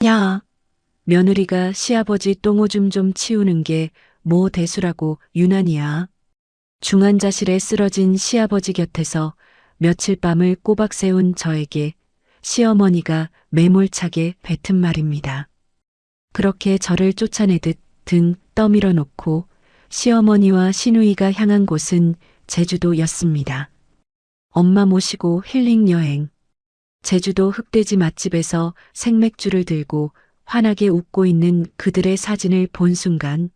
야, 며느리가 시아버지 똥오줌 좀 치우는 게 뭐 대수라고 유난이야. 중환자실에 쓰러진 시아버지 곁에서 며칠 밤을 꼬박 세운 저에게 시어머니가 매몰차게 뱉은 말입니다. 그렇게 저를 쫓아내듯 등 떠밀어 놓고 시어머니와 시누이가 향한 곳은 제주도였습니다. 엄마 모시고 힐링 여행. 제주도 흑돼지 맛집에서 생맥주를 들고 환하게 웃고 있는 그들의 사진을 본 순간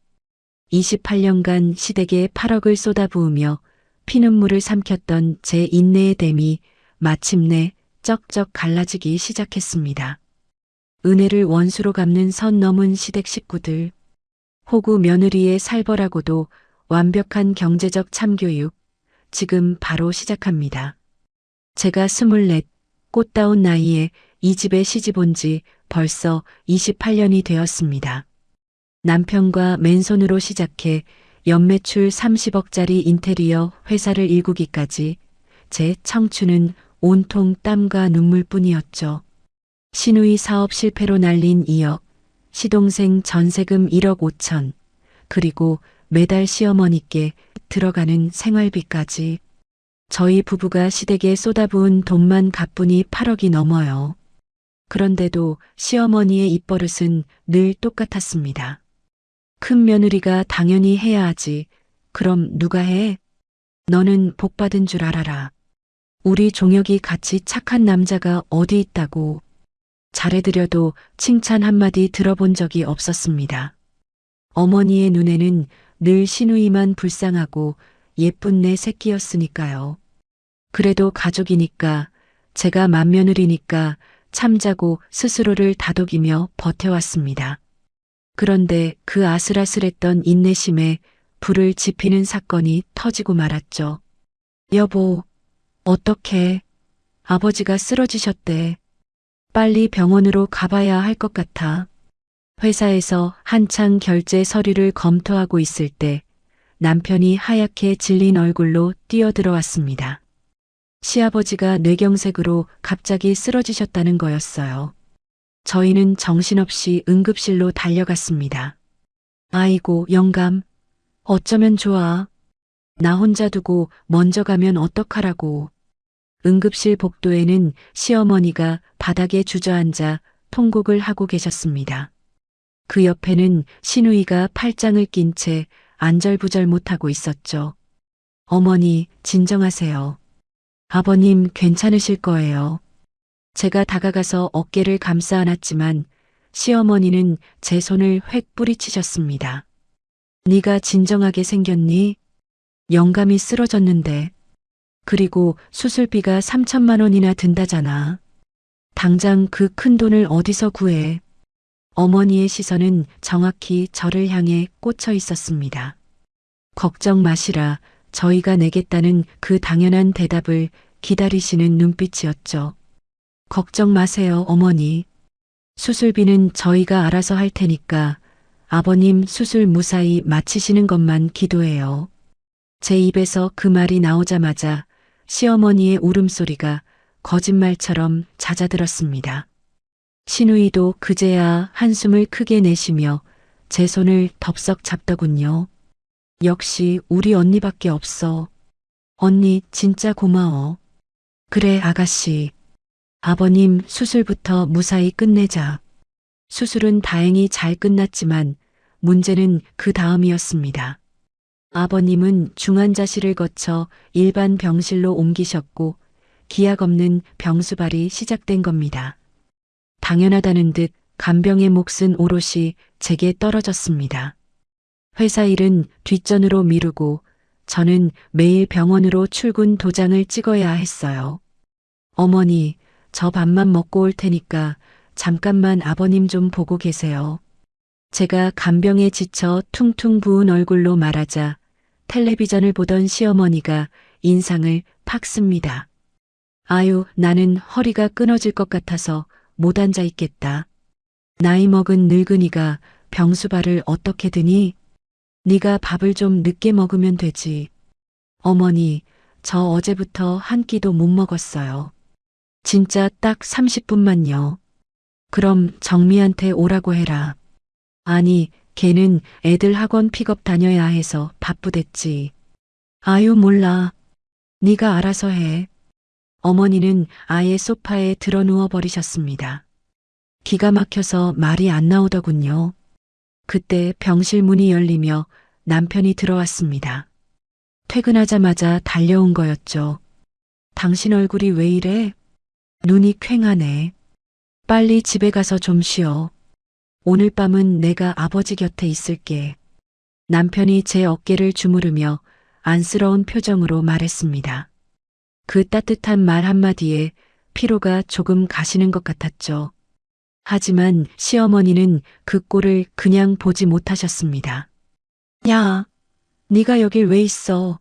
28년간 시댁에 8억을 쏟아부으며 피눈물을 삼켰던 제 인내의 댐이 마침내 쩍쩍 갈라지기 시작했습니다. 은혜를 원수로 갚는 선 넘은 시댁 식구들, 호구 며느리의 살벌하고도 완벽한 경제적 참교육, 지금 바로 시작합니다. 제가 24, 꽃다운 나이에 이 집에 시집 온 지 벌써 28년이 되었습니다. 남편과 맨손으로 시작해 연매출 30억짜리 인테리어 회사를 일구기까지 제 청춘은 온통 땀과 눈물뿐이었죠. 시누이 사업 실패로 날린 2억, 시동생 전세금 1억 5천, 그리고 매달 시어머니께 들어가는 생활비까지. 저희 부부가 시댁에 쏟아부은 돈만 가뿐히 8억이 넘어요. 그런데도 시어머니의 입버릇은 늘 똑같았습니다. 큰 며느리가 당연히 해야 하지. 그럼 누가 해? 너는 복 받은 줄 알아라. 우리 종혁이 같이 착한 남자가 어디 있다고. 잘해드려도 칭찬 한마디 들어본 적이 없었습니다. 어머니의 눈에는 늘 시누이만 불쌍하고 예쁜 내 새끼였으니까요. 그래도 가족이니까, 제가 맏며느리니까 참자고 스스로를 다독이며 버텨왔습니다. 그런데 그 아슬아슬했던 인내심에 불을 지피는 사건이 터지고 말았죠. 여보, 어떡해. 아버지가 쓰러지셨대. 빨리 병원으로 가봐야 할 것 같아. 회사에서 한창 결제 서류를 검토하고 있을 때 남편이 하얗게 질린 얼굴로 뛰어들어왔습니다. 시아버지가 뇌경색으로 갑자기 쓰러지셨다는 거였어요. 저희는 정신없이 응급실로 달려갔습니다. 아이고, 영감. 어쩌면 좋아. 나 혼자 두고 먼저 가면 어떡하라고. 응급실 복도에는 시어머니가 바닥에 주저앉아 통곡을 하고 계셨습니다. 그 옆에는 시누이가 팔짱을 낀 채 안절부절 못하고 있었죠. 어머니, 진정하세요. 아버님 괜찮으실 거예요. 제가 다가가서 어깨를 감싸 안았지만 시어머니는 제 손을 획 뿌리치셨습니다. 네가 진정하게 생겼니? 영감이 쓰러졌는데. 그리고 수술비가 3천만 원이나 든다잖아. 당장 그 큰 돈을 어디서 구해? 어머니의 시선은 정확히 저를 향해 꽂혀 있었습니다. 걱정 마시라. 저희가 내겠다는 그 당연한 대답을 기다리시는 눈빛이었죠. 걱정 마세요, 어머니. 수술비는 저희가 알아서 할 테니까 아버님 수술 무사히 마치시는 것만 기도해요. 제 입에서 그 말이 나오자마자 시어머니의 울음소리가 거짓말처럼 잦아들었습니다. 시누이도 그제야 한숨을 크게 내쉬며 제 손을 덥석 잡더군요. 역시 우리 언니밖에 없어. 언니 진짜 고마워. 그래, 아가씨. 아버님 수술부터 무사히 끝내자. 수술은 다행히 잘 끝났지만 문제는 그 다음이었습니다. 아버님은 중환자실을 거쳐 일반 병실로 옮기셨고 기약 없는 병수발이 시작된 겁니다. 당연하다는 듯 간병의 몫은 오롯이 제게 떨어졌습니다. 회사 일은 뒷전으로 미루고 저는 매일 병원으로 출근 도장을 찍어야 했어요. 어머니, 저 밥만 먹고 올 테니까 잠깐만 아버님 좀 보고 계세요. 제가 간병에 지쳐 퉁퉁 부은 얼굴로 말하자 텔레비전을 보던 시어머니가 인상을 팍 씁니다. 아유, 나는 허리가 끊어질 것 같아서 못 앉아 있겠다. 나이 먹은 늙은이가 병수발을 어떻게 드니? 네가 밥을 좀 늦게 먹으면 되지. 어머니, 저 어제부터 한 끼도 못 먹었어요. 진짜 딱 30분만요. 그럼 정미한테 오라고 해라. 아니, 걔는 애들 학원 픽업 다녀야 해서 바쁘댔지. 아유, 몰라. 네가 알아서 해. 어머니는 아예 소파에 드러누워 버리셨습니다. 기가 막혀서 말이 안 나오더군요. 그때 병실 문이 열리며 남편이 들어왔습니다. 퇴근하자마자 달려온 거였죠. 당신 얼굴이 왜 이래? 눈이 퀭하네. 빨리 집에 가서 좀 쉬어. 오늘 밤은 내가 아버지 곁에 있을게. 남편이 제 어깨를 주무르며 안쓰러운 표정으로 말했습니다. 그 따뜻한 말 한마디에 피로가 조금 가시는 것 같았죠. 하지만 시어머니는 그 꼴을 그냥 보지 못하셨습니다. 야, 네가 여길 왜 있어?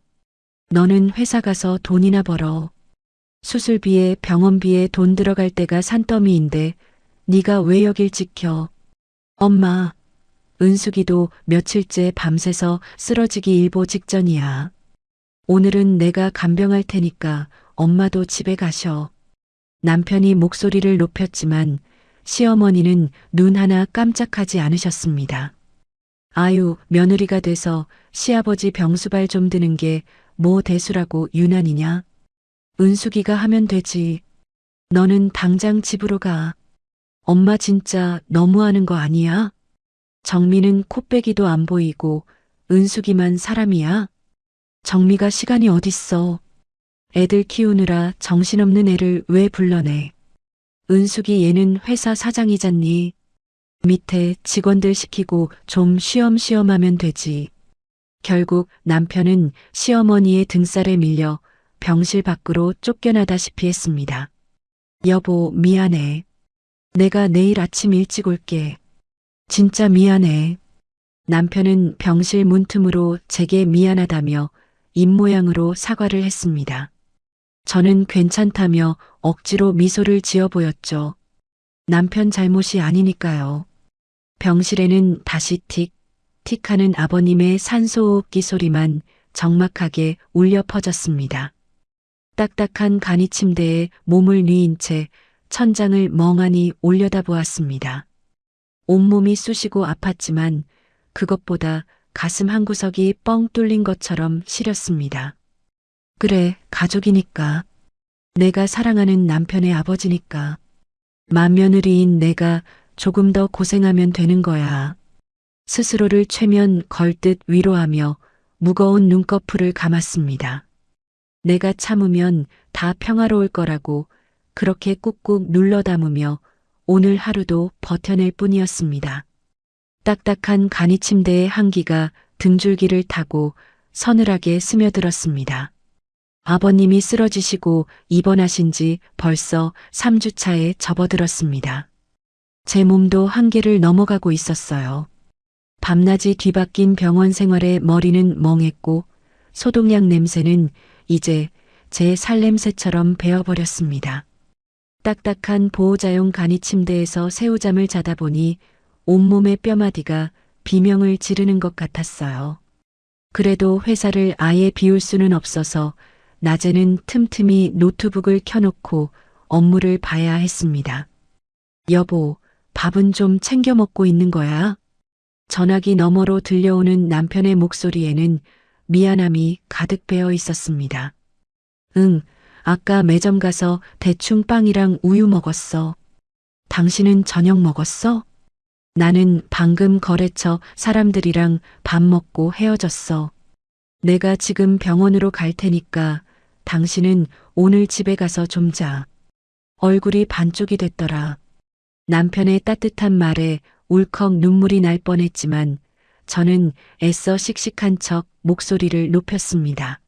너는 회사 가서 돈이나 벌어. 수술비에 병원비에 돈 들어갈 때가 산더미인데 네가 왜 여길 지켜? 엄마, 은숙이도 며칠째 밤새서 쓰러지기 일보 직전이야. 오늘은 내가 간병할 테니까 엄마도 집에 가셔. 남편이 목소리를 높였지만 시어머니는 눈 하나 깜짝하지 않으셨습니다. 아유, 며느리가 돼서 시아버지 병수발 좀 드는 게 뭐 대수라고 유난이냐? 은숙이가 하면 되지. 너는 당장 집으로 가. 엄마 진짜 너무하는 거 아니야? 정미는 코빼기도 안 보이고 은숙이만 사람이야? 정미가 시간이 어딨어. 애들 키우느라 정신없는 애를 왜 불러내. 은숙이 얘는 회사 사장이잖니. 밑에 직원들 시키고 좀 쉬엄쉬엄 하면 되지. 결국 남편은 시어머니의 등살에 밀려 병실 밖으로 쫓겨나다시피 했습니다. 여보, 미안해. 내가 내일 아침 일찍 올게. 진짜 미안해. 남편은 병실 문틈으로 제게 미안하다며 입모양으로 사과를 했습니다. 저는 괜찮다며 억지로 미소를 지어 보였죠. 남편 잘못이 아니니까요. 병실에는 다시 틱, 틱 하는 아버님의 산소호흡기 소리만 적막하게 울려 퍼졌습니다. 딱딱한 간이 침대에 몸을 뉘인 채 천장을 멍하니 올려다보았습니다. 온몸이 쑤시고 아팠지만 그것보다 가슴 한구석이 뻥 뚫린 것처럼 시렸습니다. 그래, 가족이니까. 내가 사랑하는 남편의 아버지니까. 맏며느리인 내가 조금 더 고생하면 되는 거야. 스스로를 최면 걸듯 위로하며 무거운 눈꺼풀을 감았습니다. 내가 참으면 다 평화로울 거라고 그렇게 꾹꾹 눌러 담으며 오늘 하루도 버텨낼 뿐이었습니다. 딱딱한 간이 침대의 한기가 등줄기를 타고 서늘하게 스며들었습니다. 아버님이 쓰러지시고 입원하신 지 벌써 3주 차에 접어들었습니다. 제 몸도 한계를 넘어가고 있었어요. 밤낮이 뒤바뀐 병원 생활에 머리는 멍했고 소독약 냄새는 이제 제 살냄새처럼 배어버렸습니다. 딱딱한 보호자용 간이 침대에서 새우잠을 자다 보니 온몸의 뼈마디가 비명을 지르는 것 같았어요. 그래도 회사를 아예 비울 수는 없어서 낮에는 틈틈이 노트북을 켜놓고 업무를 봐야 했습니다. 여보, 밥은 좀 챙겨 먹고 있는 거야? 전화기 너머로 들려오는 남편의 목소리에는 미안함이 가득 배어 있었습니다. 응, 아까 매점 가서 대충 빵이랑 우유 먹었어. 당신은 저녁 먹었어? 나는 방금 거래처 사람들이랑 밥 먹고 헤어졌어. 내가 지금 병원으로 갈 테니까 당신은 오늘 집에 가서 좀 자. 얼굴이 반쪽이 됐더라. 남편의 따뜻한 말에 울컥 눈물이 날 뻔했지만 저는 애써 씩씩한 척 목소리를 높였습니다.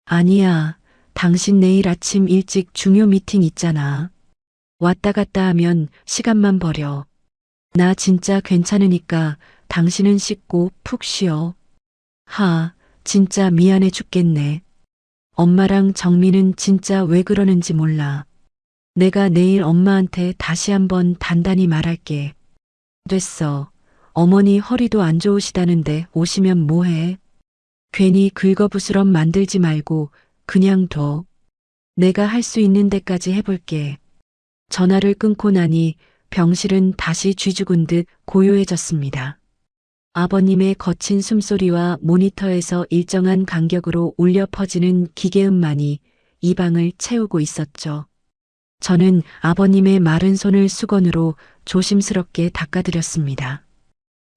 아니야, 당신 내일 아침 일찍 중요 미팅 있잖아. 왔다 갔다 하면 시간만 버려. 나 진짜 괜찮으니까 당신은 씻고 푹 쉬어. 진짜 미안해 죽겠네. 엄마랑 정민은 진짜 왜 그러는지 몰라. 내가 내일 엄마한테 다시 한번 단단히 말할게. 됐어. 어머니 허리도 안 좋으시다는데 오시면 뭐해? 괜히 긁어부스럼 만들지 말고 그냥 둬. 내가 할 수 있는 데까지 해볼게. 전화를 끊고 나니 병실은 다시 쥐죽은 듯 고요해졌습니다. 아버님의 거친 숨소리와 모니터에서 일정한 간격으로 울려 퍼지는 기계음만이 이 방을 채우고 있었죠. 저는 아버님의 마른 손을 수건으로 조심스럽게 닦아드렸습니다.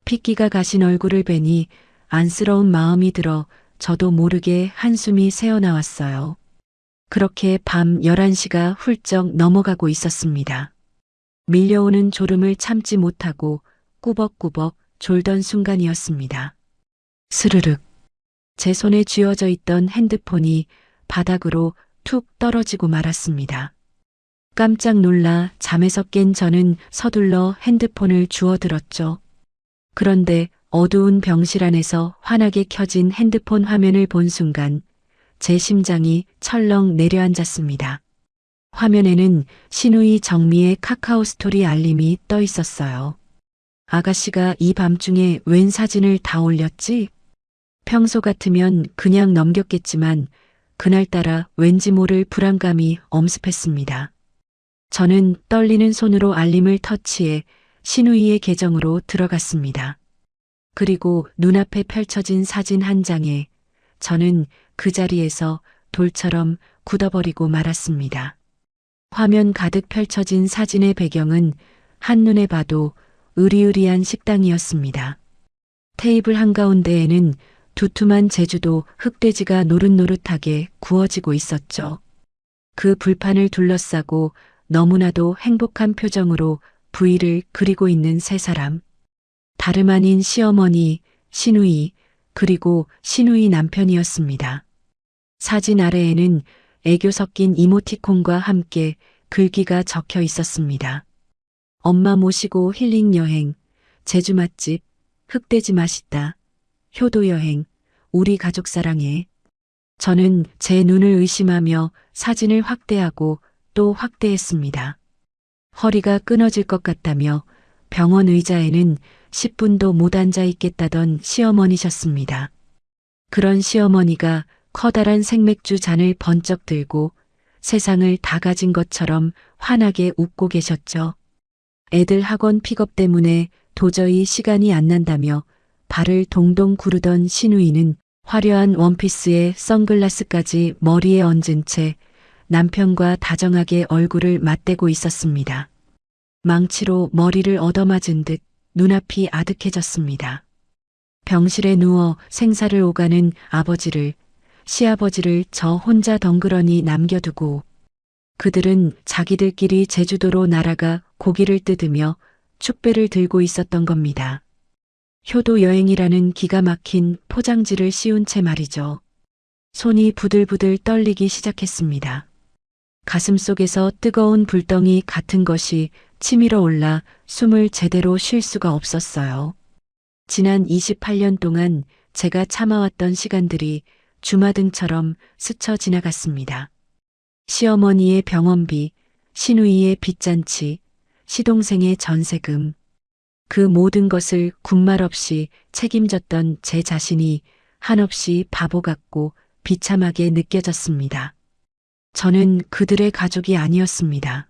핏기가 가신 얼굴을 뵈니 안쓰러운 마음이 들어 저도 모르게 한숨이 새어나왔어요. 그렇게 밤 11시가 훌쩍 넘어가고 있었습니다. 밀려오는 졸음을 참지 못하고 꾸벅꾸벅 졸던 순간이었습니다. 스르륵. 제 손에 쥐어져 있던 핸드폰이 바닥으로 툭 떨어지고 말았습니다. 깜짝 놀라 잠에서 깬 저는 서둘러 핸드폰을 주워들었죠. 그런데 어두운 병실 안에서 환하게 켜진 핸드폰 화면을 본 순간 제 심장이 철렁 내려앉았습니다. 화면에는 신우이 정미의 카카오 스토리 알림이 떠 있었어요. 아가씨가 이 밤중에 웬 사진을 다 올렸지? 평소 같으면 그냥 넘겼겠지만 그날따라 왠지 모를 불안감이 엄습했습니다. 저는 떨리는 손으로 알림을 터치해 신우이의 계정으로 들어갔습니다. 그리고 눈앞에 펼쳐진 사진 한 장에 저는 그 자리에서 돌처럼 굳어버리고 말았습니다. 화면 가득 펼쳐진 사진의 배경은 한눈에 봐도 으리으리한 식당이었습니다. 테이블 한가운데에는 두툼한 제주도 흑돼지가 노릇노릇하게 구워지고 있었죠. 그 불판을 둘러싸고 너무나도 행복한 표정으로 부위를 그리고 있는 세 사람. 다름 아닌 시어머니, 신우이, 그리고 신우이 남편이었습니다. 사진 아래에는 애교 섞인 이모티콘과 함께 글귀가 적혀 있었습니다. 엄마 모시고 힐링 여행, 제주 맛집, 흑돼지 맛있다, 효도 여행, 우리 가족 사랑해. 저는 제 눈을 의심하며 사진을 확대하고 또 확대했습니다. 허리가 끊어질 것 같다며 병원 의자에는 10분도 못 앉아 있겠다던 시어머니셨습니다. 그런 시어머니가 커다란 생맥주 잔을 번쩍 들고 세상을 다 가진 것처럼 환하게 웃고 계셨죠. 애들 학원 픽업 때문에 도저히 시간이 안 난다며 발을 동동 구르던 신우이는 화려한 원피스에 선글라스까지 머리에 얹은 채 남편과 다정하게 얼굴을 맞대고 있었습니다. 망치로 머리를 얻어맞은 듯 눈앞이 아득해졌습니다. 병실에 누워 생사를 오가는 아버지를, 시아버지를 저 혼자 덩그러니 남겨두고 그들은 자기들끼리 제주도로 날아가 고기를 뜯으며 축배를 들고 있었던 겁니다. 효도 여행이라는 기가 막힌 포장지를 씌운 채 말이죠. 손이 부들부들 떨리기 시작했습니다. 가슴 속에서 뜨거운 불덩이 같은 것이 치밀어 올라 숨을 제대로 쉴 수가 없었어요. 지난 28년 동안 제가 참아왔던 시간들이 주마등처럼 스쳐 지나갔습니다. 시어머니의 병원비, 시누이의 빚잔치, 시동생의 전세금. 그 모든 것을 군말 없이 책임졌던 제 자신이 한없이 바보 같고 비참하게 느껴졌습니다. 저는 그들의 가족이 아니었습니다.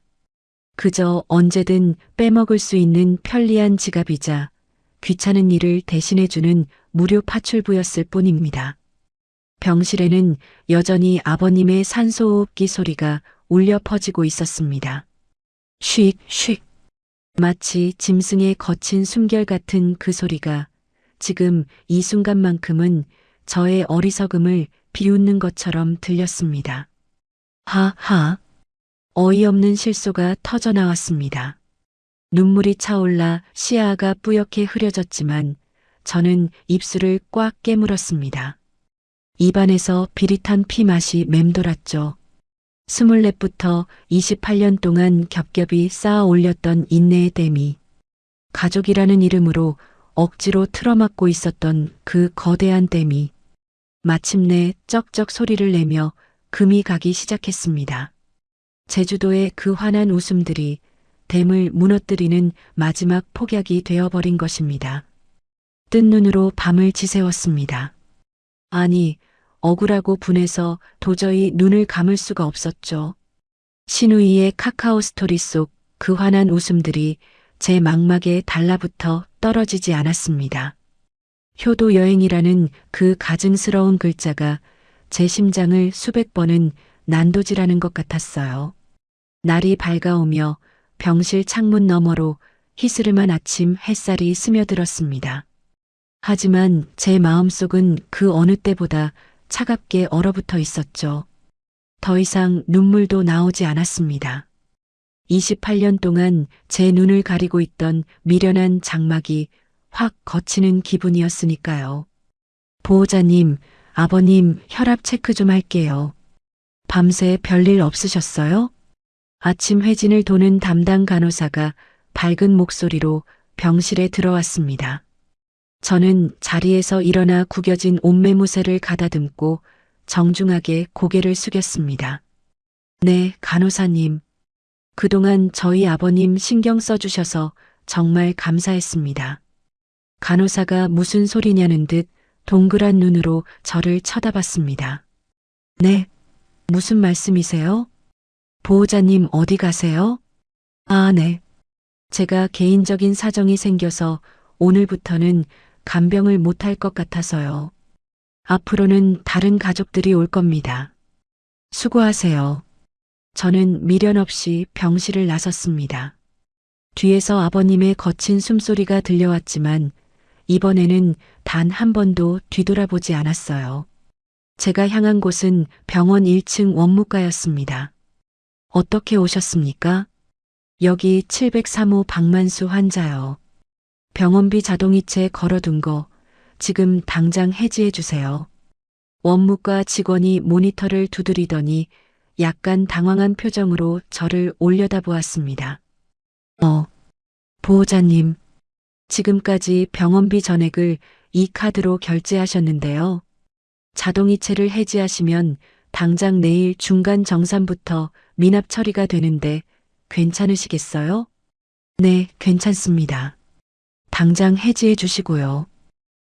그저 언제든 빼먹을 수 있는 편리한 지갑이자 귀찮은 일을 대신해주는 무료 파출부였을 뿐입니다. 병실에는 여전히 아버님의 산소호흡기 소리가 울려 퍼지고 있었습니다. 쉭, 쉭. 마치 짐승의 거친 숨결 같은 그 소리가 지금 이 순간만큼은 저의 어리석음을 비웃는 것처럼 들렸습니다. 하하. 어이없는 실소가 터져 나왔습니다. 눈물이 차올라 시야가 뿌옇게 흐려졌지만 저는 입술을 꽉 깨물었습니다. 입안에서 비릿한 피 맛이 맴돌았죠. 24부터 28년 동안 겹겹이 쌓아 올렸던 인내의 댐이 가족이라는 이름으로 억지로 틀어막고 있었던 그 거대한 댐이 마침내 쩍쩍 소리를 내며 금이 가기 시작했습니다. 제주도의 그 환한 웃음들이 댐을 무너뜨리는 마지막 폭약이 되어버린 것입니다. 뜬 눈으로 밤을 지새웠습니다. 아니, 억울하고 분해서 도저히 눈을 감을 수가 없었죠. 신우이의 카카오 스토리 속 그 환한 웃음들이 제 망막에 달라붙어 떨어지지 않았습니다. 효도 여행이라는 그 가증스러운 글자가 제 심장을 수백 번은 난도질하는 것 같았어요. 날이 밝아오며 병실 창문 너머로 희스름한 아침 햇살이 스며들었습니다. 하지만 제 마음속은 그 어느 때보다 차갑게 얼어붙어 있었죠. 더 이상 눈물도 나오지 않았습니다. 28년 동안 제 눈을 가리고 있던 미련한 장막이 확 걷히는 기분이었으니까요. 보호자님, 아버님 혈압 체크 좀 할게요. 밤새 별일 없으셨어요? 아침 회진을 도는 담당 간호사가 밝은 목소리로 병실에 들어왔습니다. 저는 자리에서 일어나 구겨진 옷매무새를 가다듬고 정중하게 고개를 숙였습니다. 네, 간호사님. 그동안 저희 아버님 신경 써주셔서 정말 감사했습니다. 간호사가 무슨 소리냐는 듯 동그란 눈으로 저를 쳐다봤습니다. 네, 무슨 말씀이세요? 보호자님 어디 가세요? 아, 네. 제가 개인적인 사정이 생겨서 오늘부터는 간병을 못할 것 같아서요. 앞으로는 다른 가족들이 올 겁니다. 수고하세요. 저는 미련 없이 병실을 나섰습니다. 뒤에서 아버님의 거친 숨소리가 들려왔지만 이번에는 단 한 번도 뒤돌아보지 않았어요. 제가 향한 곳은 병원 1층 원무과였습니다. 어떻게 오셨습니까? 여기 703호 박만수 환자요. 병원비 자동이체 걸어둔 거 지금 당장 해지해 주세요. 원무과 직원이 모니터를 두드리더니 약간 당황한 표정으로 저를 올려다보았습니다. 보호자님, 지금까지 병원비 전액을 이 카드로 결제하셨는데요. 자동이체를 해지하시면 당장 내일 중간 정산부터 미납 처리가 되는데 괜찮으시겠어요? 네, 괜찮습니다. 당장 해지해 주시고요.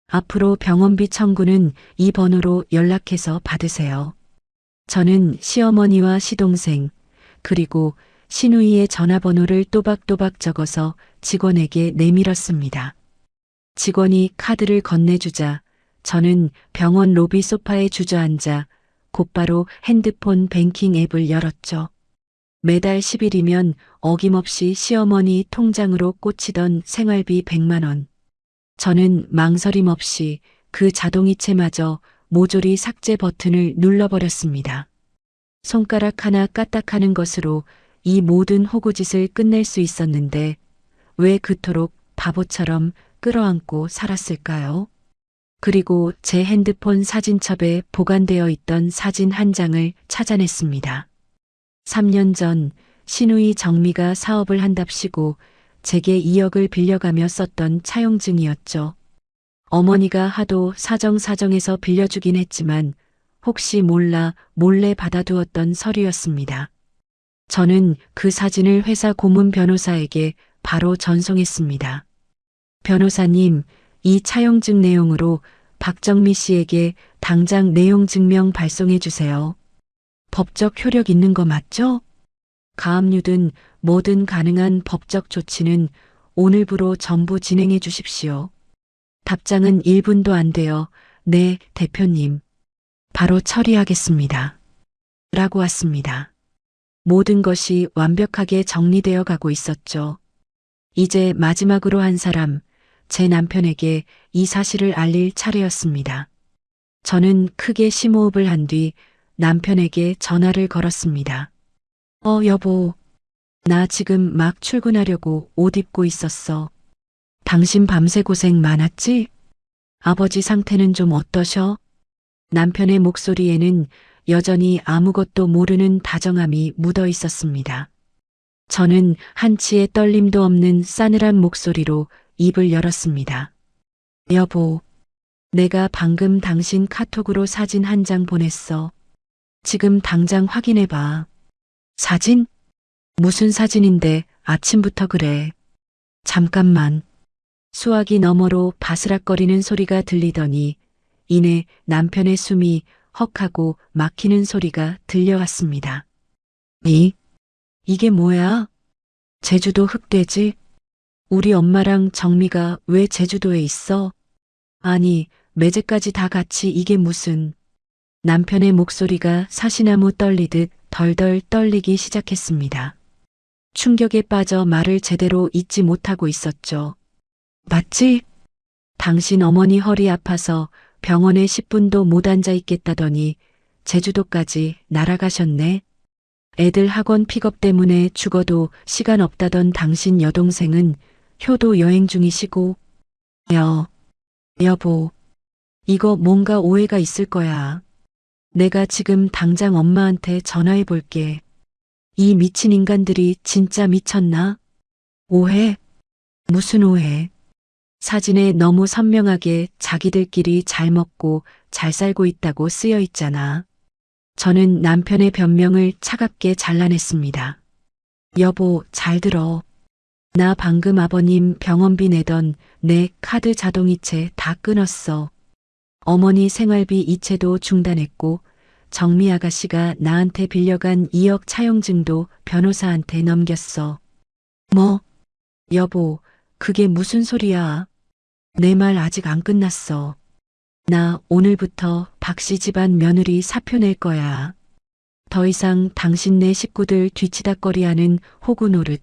앞으로 병원비 청구는 이 번호로 연락해서 받으세요. 저는 시어머니와 시동생, 그리고 시누이의 전화번호를 또박또박 적어서 직원에게 내밀었습니다. 직원이 카드를 건네주자 저는 병원 로비 소파에 주저앉아 곧바로 핸드폰 뱅킹 앱을 열었죠. 매달 10일이면 어김없이 시어머니 통장으로 꽂히던 생활비 100만 원. 저는 망설임 없이 그 자동이체마저 모조리 삭제 버튼을 눌러버렸습니다. 손가락 하나 까딱하는 것으로 이 모든 호구짓을 끝낼 수 있었는데 왜 그토록 바보처럼 끌어안고 살았을까요? 그리고 제 핸드폰 사진첩에 보관되어 있던 사진 한 장을 찾아냈습니다. 3년 전 시누이 정미가 사업을 한답시고 제게 2억을 빌려가며 썼던 차용증이었죠. 어머니가 하도 사정사정해서 빌려주긴 했지만 혹시 몰라 몰래 받아두었던 서류였습니다. 저는 그 사진을 회사 고문 변호사에게 바로 전송했습니다. 변호사님, 이 차용증 내용으로 박정미 씨에게 당장 내용 증명 발송해 주세요. 법적 효력 있는 거 맞죠? 가압류든 뭐든 가능한 법적 조치는 오늘부로 전부 진행해 주십시오. 답장은 1분도 안 되어 네, 대표님. 바로 처리하겠습니다. 라고 왔습니다. 모든 것이 완벽하게 정리되어 가고 있었죠. 이제 마지막으로 한 사람, 제 남편에게 이 사실을 알릴 차례였습니다. 저는 크게 심호흡을 한 뒤 남편에게 전화를 걸었습니다. 여보. 나 지금 막 출근하려고 옷 입고 있었어. 당신 밤새 고생 많았지? 아버지 상태는 좀 어떠셔? 남편의 목소리에는 여전히 아무것도 모르는 다정함이 묻어 있었습니다. 저는 한치의 떨림도 없는 싸늘한 목소리로 입을 열었습니다. 여보, 내가 방금 당신 카톡으로 사진 한 장 보냈어. 지금 당장 확인해봐. 사진? 무슨 사진인데 아침부터 그래. 잠깐만. 수화기 너머로 바스락거리는 소리가 들리더니 이내 남편의 숨이 헉하고 막히는 소리가 들려왔습니다. 이게 뭐야? 제주도 흑돼지? 우리 엄마랑 정미가 왜 제주도에 있어? 아니, 매제까지 다 같이 이게 무슨. 남편의 목소리가 사시나무 떨리듯 덜덜 떨리기 시작했습니다. 충격에 빠져 말을 제대로 잇지 못하고 있었죠. 맞지? 당신 어머니 허리 아파서 병원에 10분도 못 앉아 있겠다더니 제주도까지 날아가셨네. 애들 학원 픽업 때문에 죽어도 시간 없다던 당신 여동생은 효도 여행 중이시고. 여보, 이거 뭔가 오해가 있을 거야. 내가 지금 당장 엄마한테 전화해 볼게. 이 미친 인간들이 진짜 미쳤나? 오해? 무슨 오해? 사진에 너무 선명하게 자기들끼리 잘 먹고 잘 살고 있다고 쓰여 있잖아. 저는 남편의 변명을 차갑게 잘라냈습니다. 여보, 잘 들어. 나 방금 아버님 병원비 내던 내 카드 자동이체 다 끊었어. 어머니 생활비 이체도 중단했고 정미 아가씨가 나한테 빌려간 2억 차용증도 변호사한테 넘겼어. 뭐? 여보, 그게 무슨 소리야? 내 말 아직 안 끝났어. 나 오늘부터 박씨 집안 며느리 사표 낼 거야. 더 이상 당신네 식구들 뒤치다꺼리하는 호구 노릇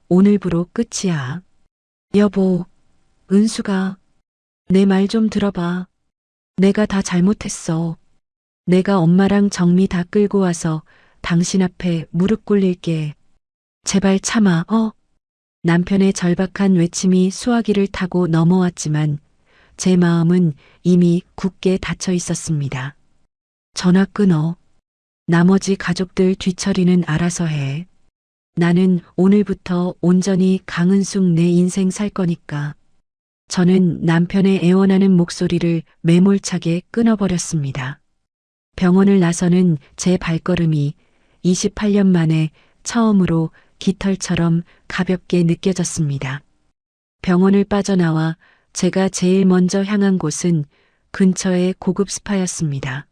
오늘부로 끝이야. 여보, 은수가 내 말 좀 들어봐. 내가 다 잘못했어. 내가 엄마랑 정미 다 끌고 와서 당신 앞에 무릎 꿇릴게. 제발 참아, 남편의 절박한 외침이 수화기를 타고 넘어왔지만 제 마음은 이미 굳게 닫혀 있었습니다. 전화 끊어. 나머지 가족들 뒤처리는 알아서 해. 나는 오늘부터 온전히 강은숙 내 인생 살 거니까. 저는 남편의 애원하는 목소리를 매몰차게 끊어버렸습니다. 병원을 나서는 제 발걸음이 28년 만에 처음으로 깃털처럼 가볍게 느껴졌습니다. 병원을 빠져나와 제가 제일 먼저 향한 곳은 근처의 고급 스파였습니다.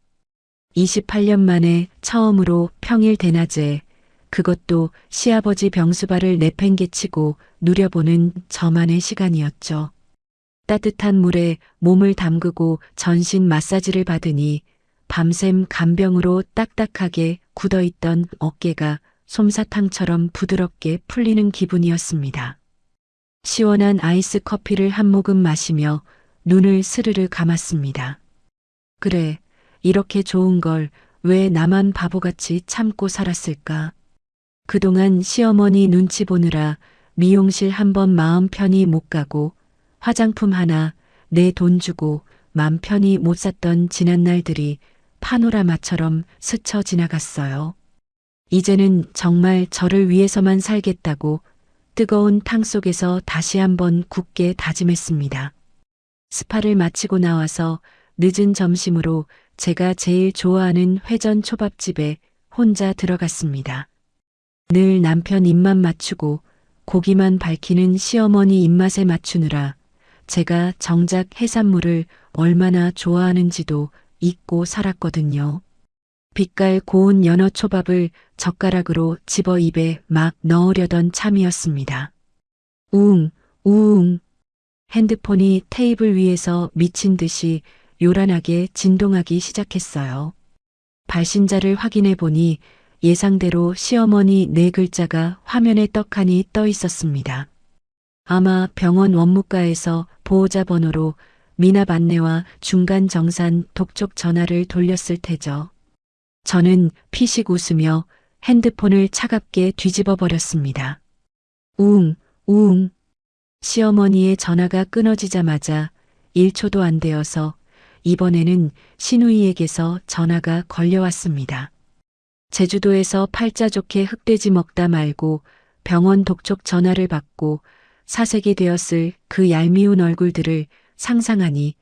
28년 만에 처음으로 평일 대낮에 그것도 시아버지 병수발을 내팽개치고 누려보는 저만의 시간이었죠. 따뜻한 물에 몸을 담그고 전신 마사지를 받으니 밤샘 간병으로 딱딱하게 굳어있던 어깨가 솜사탕처럼 부드럽게 풀리는 기분이었습니다. 시원한 아이스 커피를 한 모금 마시며 눈을 스르르 감았습니다. 그래, 이렇게 좋은 걸 왜 나만 바보같이 참고 살았을까? 그동안 시어머니 눈치 보느라 미용실 한 번 마음 편히 못 가고 화장품 하나 내 돈 주고 맘 편히 못 샀던 지난날들이 파노라마처럼 스쳐 지나갔어요. 이제는 정말 저를 위해서만 살겠다고 뜨거운 탕 속에서 다시 한번 굳게 다짐했습니다. 스파를 마치고 나와서 늦은 점심으로 제가 제일 좋아하는 회전 초밥집에 혼자 들어갔습니다. 늘 남편 입맛 맞추고 고기만 밝히는 시어머니 입맛에 맞추느라 제가 정작 해산물을 얼마나 좋아하는지도 잊고 살았거든요. 빛깔 고운 연어 초밥을 젓가락으로 집어 입에 막 넣으려던 참이었습니다. 우웅, 우웅. 핸드폰이 테이블 위에서 미친 듯이 요란하게 진동하기 시작했어요. 발신자를 확인해 보니 예상대로 시어머니 네 글자가 화면에 떡하니 떠 있었습니다. 아마 병원 원무과에서 보호자 번호로 미납 안내와 중간 정산 독촉 전화를 돌렸을 테죠. 저는 피식 웃으며 핸드폰을 차갑게 뒤집어 버렸습니다. 우웅, 우웅. 시어머니의 전화가 끊어지자마자 1초도 안 되어서 이번에는 시누이에게서 전화가 걸려왔습니다. 제주도에서 팔자 좋게 흑돼지 먹다 말고 병원 독촉 전화를 받고 사색이 되었을 그 얄미운 얼굴들을 상상하니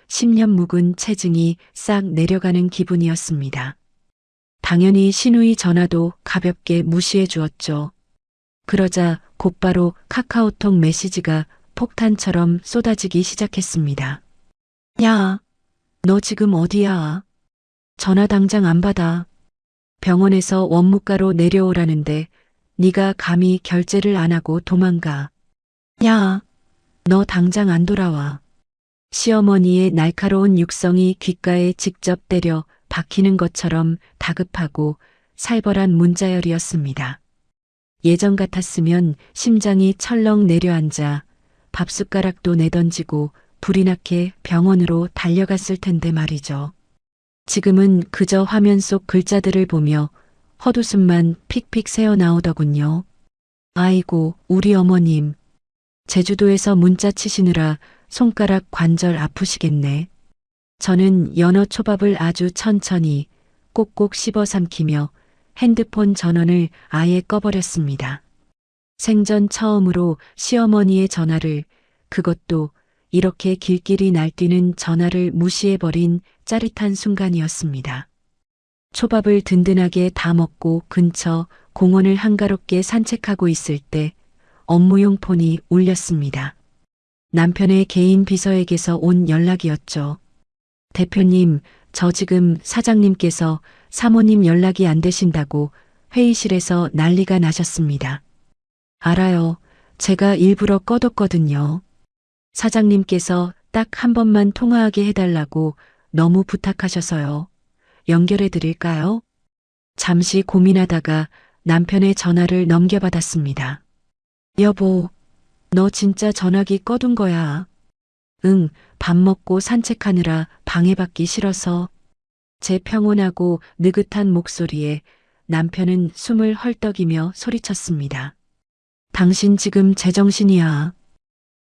10년 묵은 체증이 싹 내려가는 기분이었습니다. 당연히 시누이 전화도 가볍게 무시해 주었죠. 그러자 곧바로 카카오톡 메시지가 폭탄처럼 쏟아지기 시작했습니다. 야, 너 지금 어디야? 전화 당장 안 받아. 병원에서 원무과로 내려오라는데 네가 감히 결제를 안 하고 도망가. 야, 너 당장 안 돌아와. 시어머니의 날카로운 육성이 귓가에 직접 때려 박히는 것처럼 다급하고 살벌한 문자열이었습니다. 예전 같았으면 심장이 철렁 내려앉아 밥숟가락도 내던지고 불이 나게 병원으로 달려갔을 텐데 말이죠. 지금은 그저 화면 속 글자들을 보며 헛웃음만 픽픽 새어나오더군요. 아이고, 우리 어머님. 제주도에서 문자 치시느라 손가락 관절 아프시겠네. 저는 연어 초밥을 아주 천천히 꼭꼭 씹어 삼키며 핸드폰 전원을 아예 꺼버렸습니다. 생전 처음으로 시어머니의 전화를, 그것도 이렇게 길길이 날뛰는 전화를 무시해버린 짜릿한 순간이었습니다. 초밥을 든든하게 다 먹고 근처 공원을 한가롭게 산책하고 있을 때 업무용 폰이 울렸습니다. 남편의 개인 비서에게서 온 연락이었죠. 대표님, 저 지금 사장님께서 사모님 연락이 안 되신다고 회의실에서 난리가 나셨습니다. 알아요. 제가 일부러 꺼뒀거든요. 사장님께서 딱 한 번만 통화하게 해달라고 너무 부탁하셔서요. 연결해 드릴까요? 잠시 고민하다가 남편의 전화를 넘겨받았습니다. 여보, 너 진짜 전화기 꺼둔 거야. 응, 밥 먹고 산책하느라 방해받기 싫어서. 제 평온하고 느긋한 목소리에 남편은 숨을 헐떡이며 소리쳤습니다. 당신 지금 제정신이야.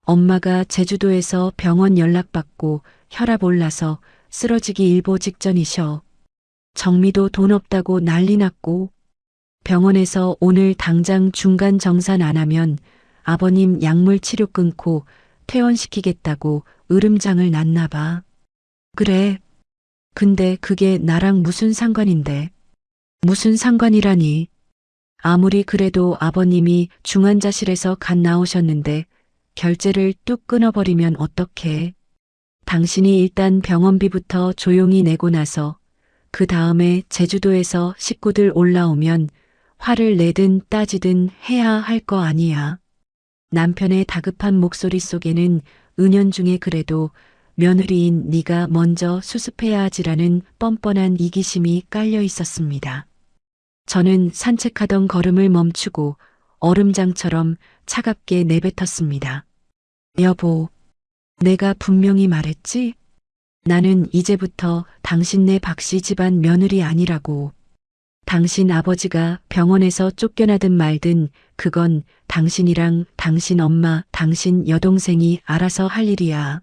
엄마가 제주도에서 병원 연락받고 혈압 올라서 쓰러지기 일보 직전이셔. 정미도 돈 없다고 난리 났고 병원에서 오늘 당장 중간 정산 안 하면 아버님 약물 치료 끊고 퇴원시키겠다고 으름장을 놨나 봐. 그래. 근데 그게 나랑 무슨 상관인데. 무슨 상관이라니. 아무리 그래도 아버님이 중환자실에서 갓 나오셨는데 결제를 뚝 끊어버리면 어떡해. 당신이 일단 병원비부터 조용히 내고 나서 그 다음에 제주도에서 식구들 올라오면 화를 내든 따지든 해야 할 거 아니야. 남편의 다급한 목소리 속에는 은연중에 그래도 며느리인 네가 먼저 수습해야 하지라는 뻔뻔한 이기심이 깔려 있었습니다. 저는 산책하던 걸음을 멈추고 얼음장처럼 차갑게 내뱉었습니다. 여보, 내가 분명히 말했지? 나는 이제부터 당신네 박씨 집안 며느리 아니라고. 당신 아버지가 병원에서 쫓겨나든 말든 그건 당신이랑 당신 엄마, 당신 여동생이 알아서 할 일이야.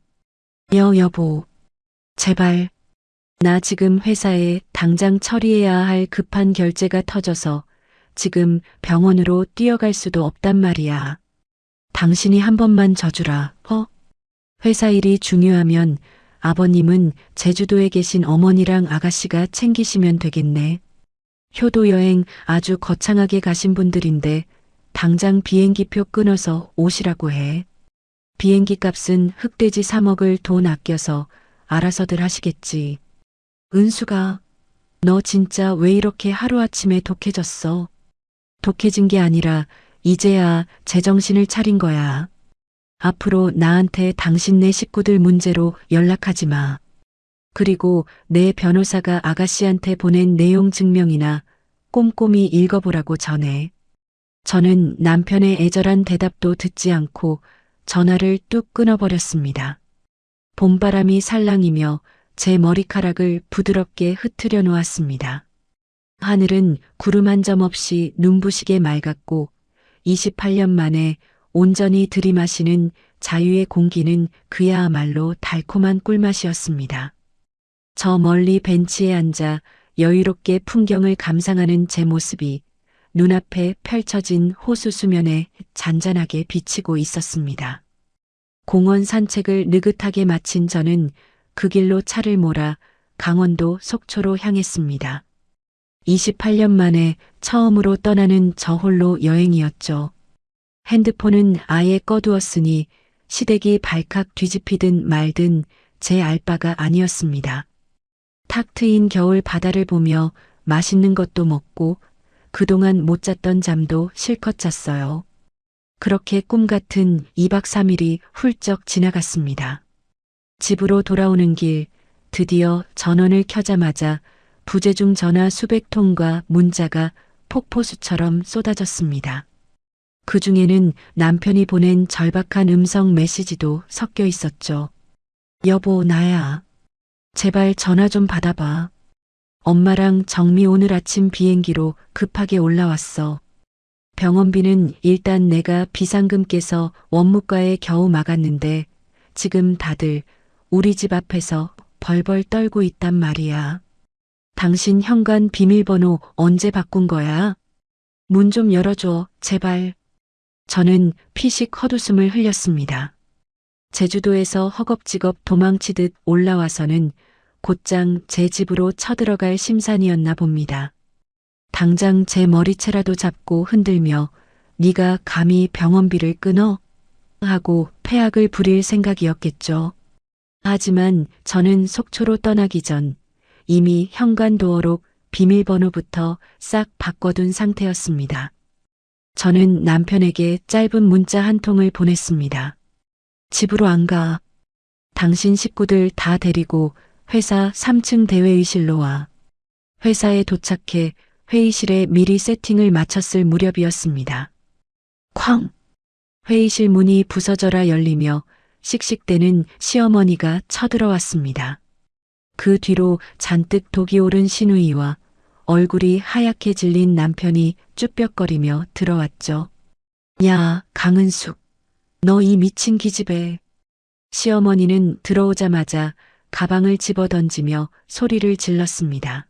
여보, 제발. 나 지금 회사에 당장 처리해야 할 급한 결제가 터져서 지금 병원으로 뛰어갈 수도 없단 말이야. 당신이 한 번만 져주라, 회사 일이 중요하면 아버님은 제주도에 계신 어머니랑 아가씨가 챙기시면 되겠네. 효도 여행 아주 거창하게 가신 분들인데 당장 비행기표 끊어서 오시라고 해. 비행기 값은 흑돼지 사 먹을 돈 아껴서 알아서들 하시겠지. 은수가, 너 진짜 왜 이렇게 하루아침에 독해졌어? 독해진 게 아니라 이제야 제정신을 차린 거야. 앞으로 나한테 당신네 식구들 문제로 연락하지 마. 그리고 내 변호사가 아가씨한테 보낸 내용 증명이나 꼼꼼히 읽어보라고 전해. 저는 남편의 애절한 대답도 듣지 않고 전화를 뚝 끊어버렸습니다. 봄바람이 살랑이며 제 머리카락을 부드럽게 흩트려 놓았습니다. 하늘은 구름 한 점 없이 눈부시게 맑았고 28년 만에 온전히 들이마시는 자유의 공기는 그야말로 달콤한 꿀맛이었습니다. 저 멀리 벤치에 앉아 여유롭게 풍경을 감상하는 제 모습이 눈앞에 펼쳐진 호수 수면에 잔잔하게 비치고 있었습니다. 공원 산책을 느긋하게 마친 저는 그 길로 차를 몰아 강원도 속초로 향했습니다. 28년 만에 처음으로 떠나는 저 홀로 여행이었죠. 핸드폰은 아예 꺼두었으니 시댁이 발칵 뒤집히든 말든 제 알바가 아니었습니다. 탁 트인 겨울 바다를 보며 맛있는 것도 먹고 그동안 못 잤던 잠도 실컷 잤어요. 그렇게 꿈 같은 2박 3일이 훌쩍 지나갔습니다. 집으로 돌아오는 길, 드디어 전원을 켜자마자 부재중 전화 수백 통과 문자가 폭포수처럼 쏟아졌습니다. 그 중에는 남편이 보낸 절박한 음성 메시지도 섞여 있었죠. 여보, 나야. 제발 전화 좀 받아봐. 엄마랑 정미 오늘 아침 비행기로 급하게 올라왔어. 병원비는 일단 내가 비상금 깨서 원무과에 겨우 막았는데 지금 다들 우리 집 앞에서 벌벌 떨고 있단 말이야. 당신 현관 비밀번호 언제 바꾼 거야? 문 좀 열어줘, 제발. 저는 피식 헛웃음을 흘렸습니다. 제주도에서 허겁지겁 도망치듯 올라와서는 곧장 제 집으로 쳐들어갈 심산이었나 봅니다. 당장 제 머리채라도 잡고 흔들며 네가 감히 병원비를 끊어? 하고 패악을 부릴 생각이었겠죠. 하지만 저는 속초로 떠나기 전 이미 현관도어록 비밀번호부터 싹 바꿔둔 상태였습니다. 저는 남편에게 짧은 문자 한 통을 보냈습니다. 집으로 안 가. 당신 식구들 다 데리고 회사 3층 대회의실로 와. 회사에 도착해 회의실에 미리 세팅을 마쳤을 무렵이었습니다. 쾅! 회의실 문이 부서져라 열리며 씩씩대는 시어머니가 쳐들어왔습니다. 그 뒤로 잔뜩 독이 오른 시누이와 얼굴이 하얗게 질린 남편이 쭈뼛거리며 들어왔죠. 야, 강은숙. 너 이 미친 기집애. 시어머니는 들어오자마자 가방을 집어던지며 소리를 질렀습니다.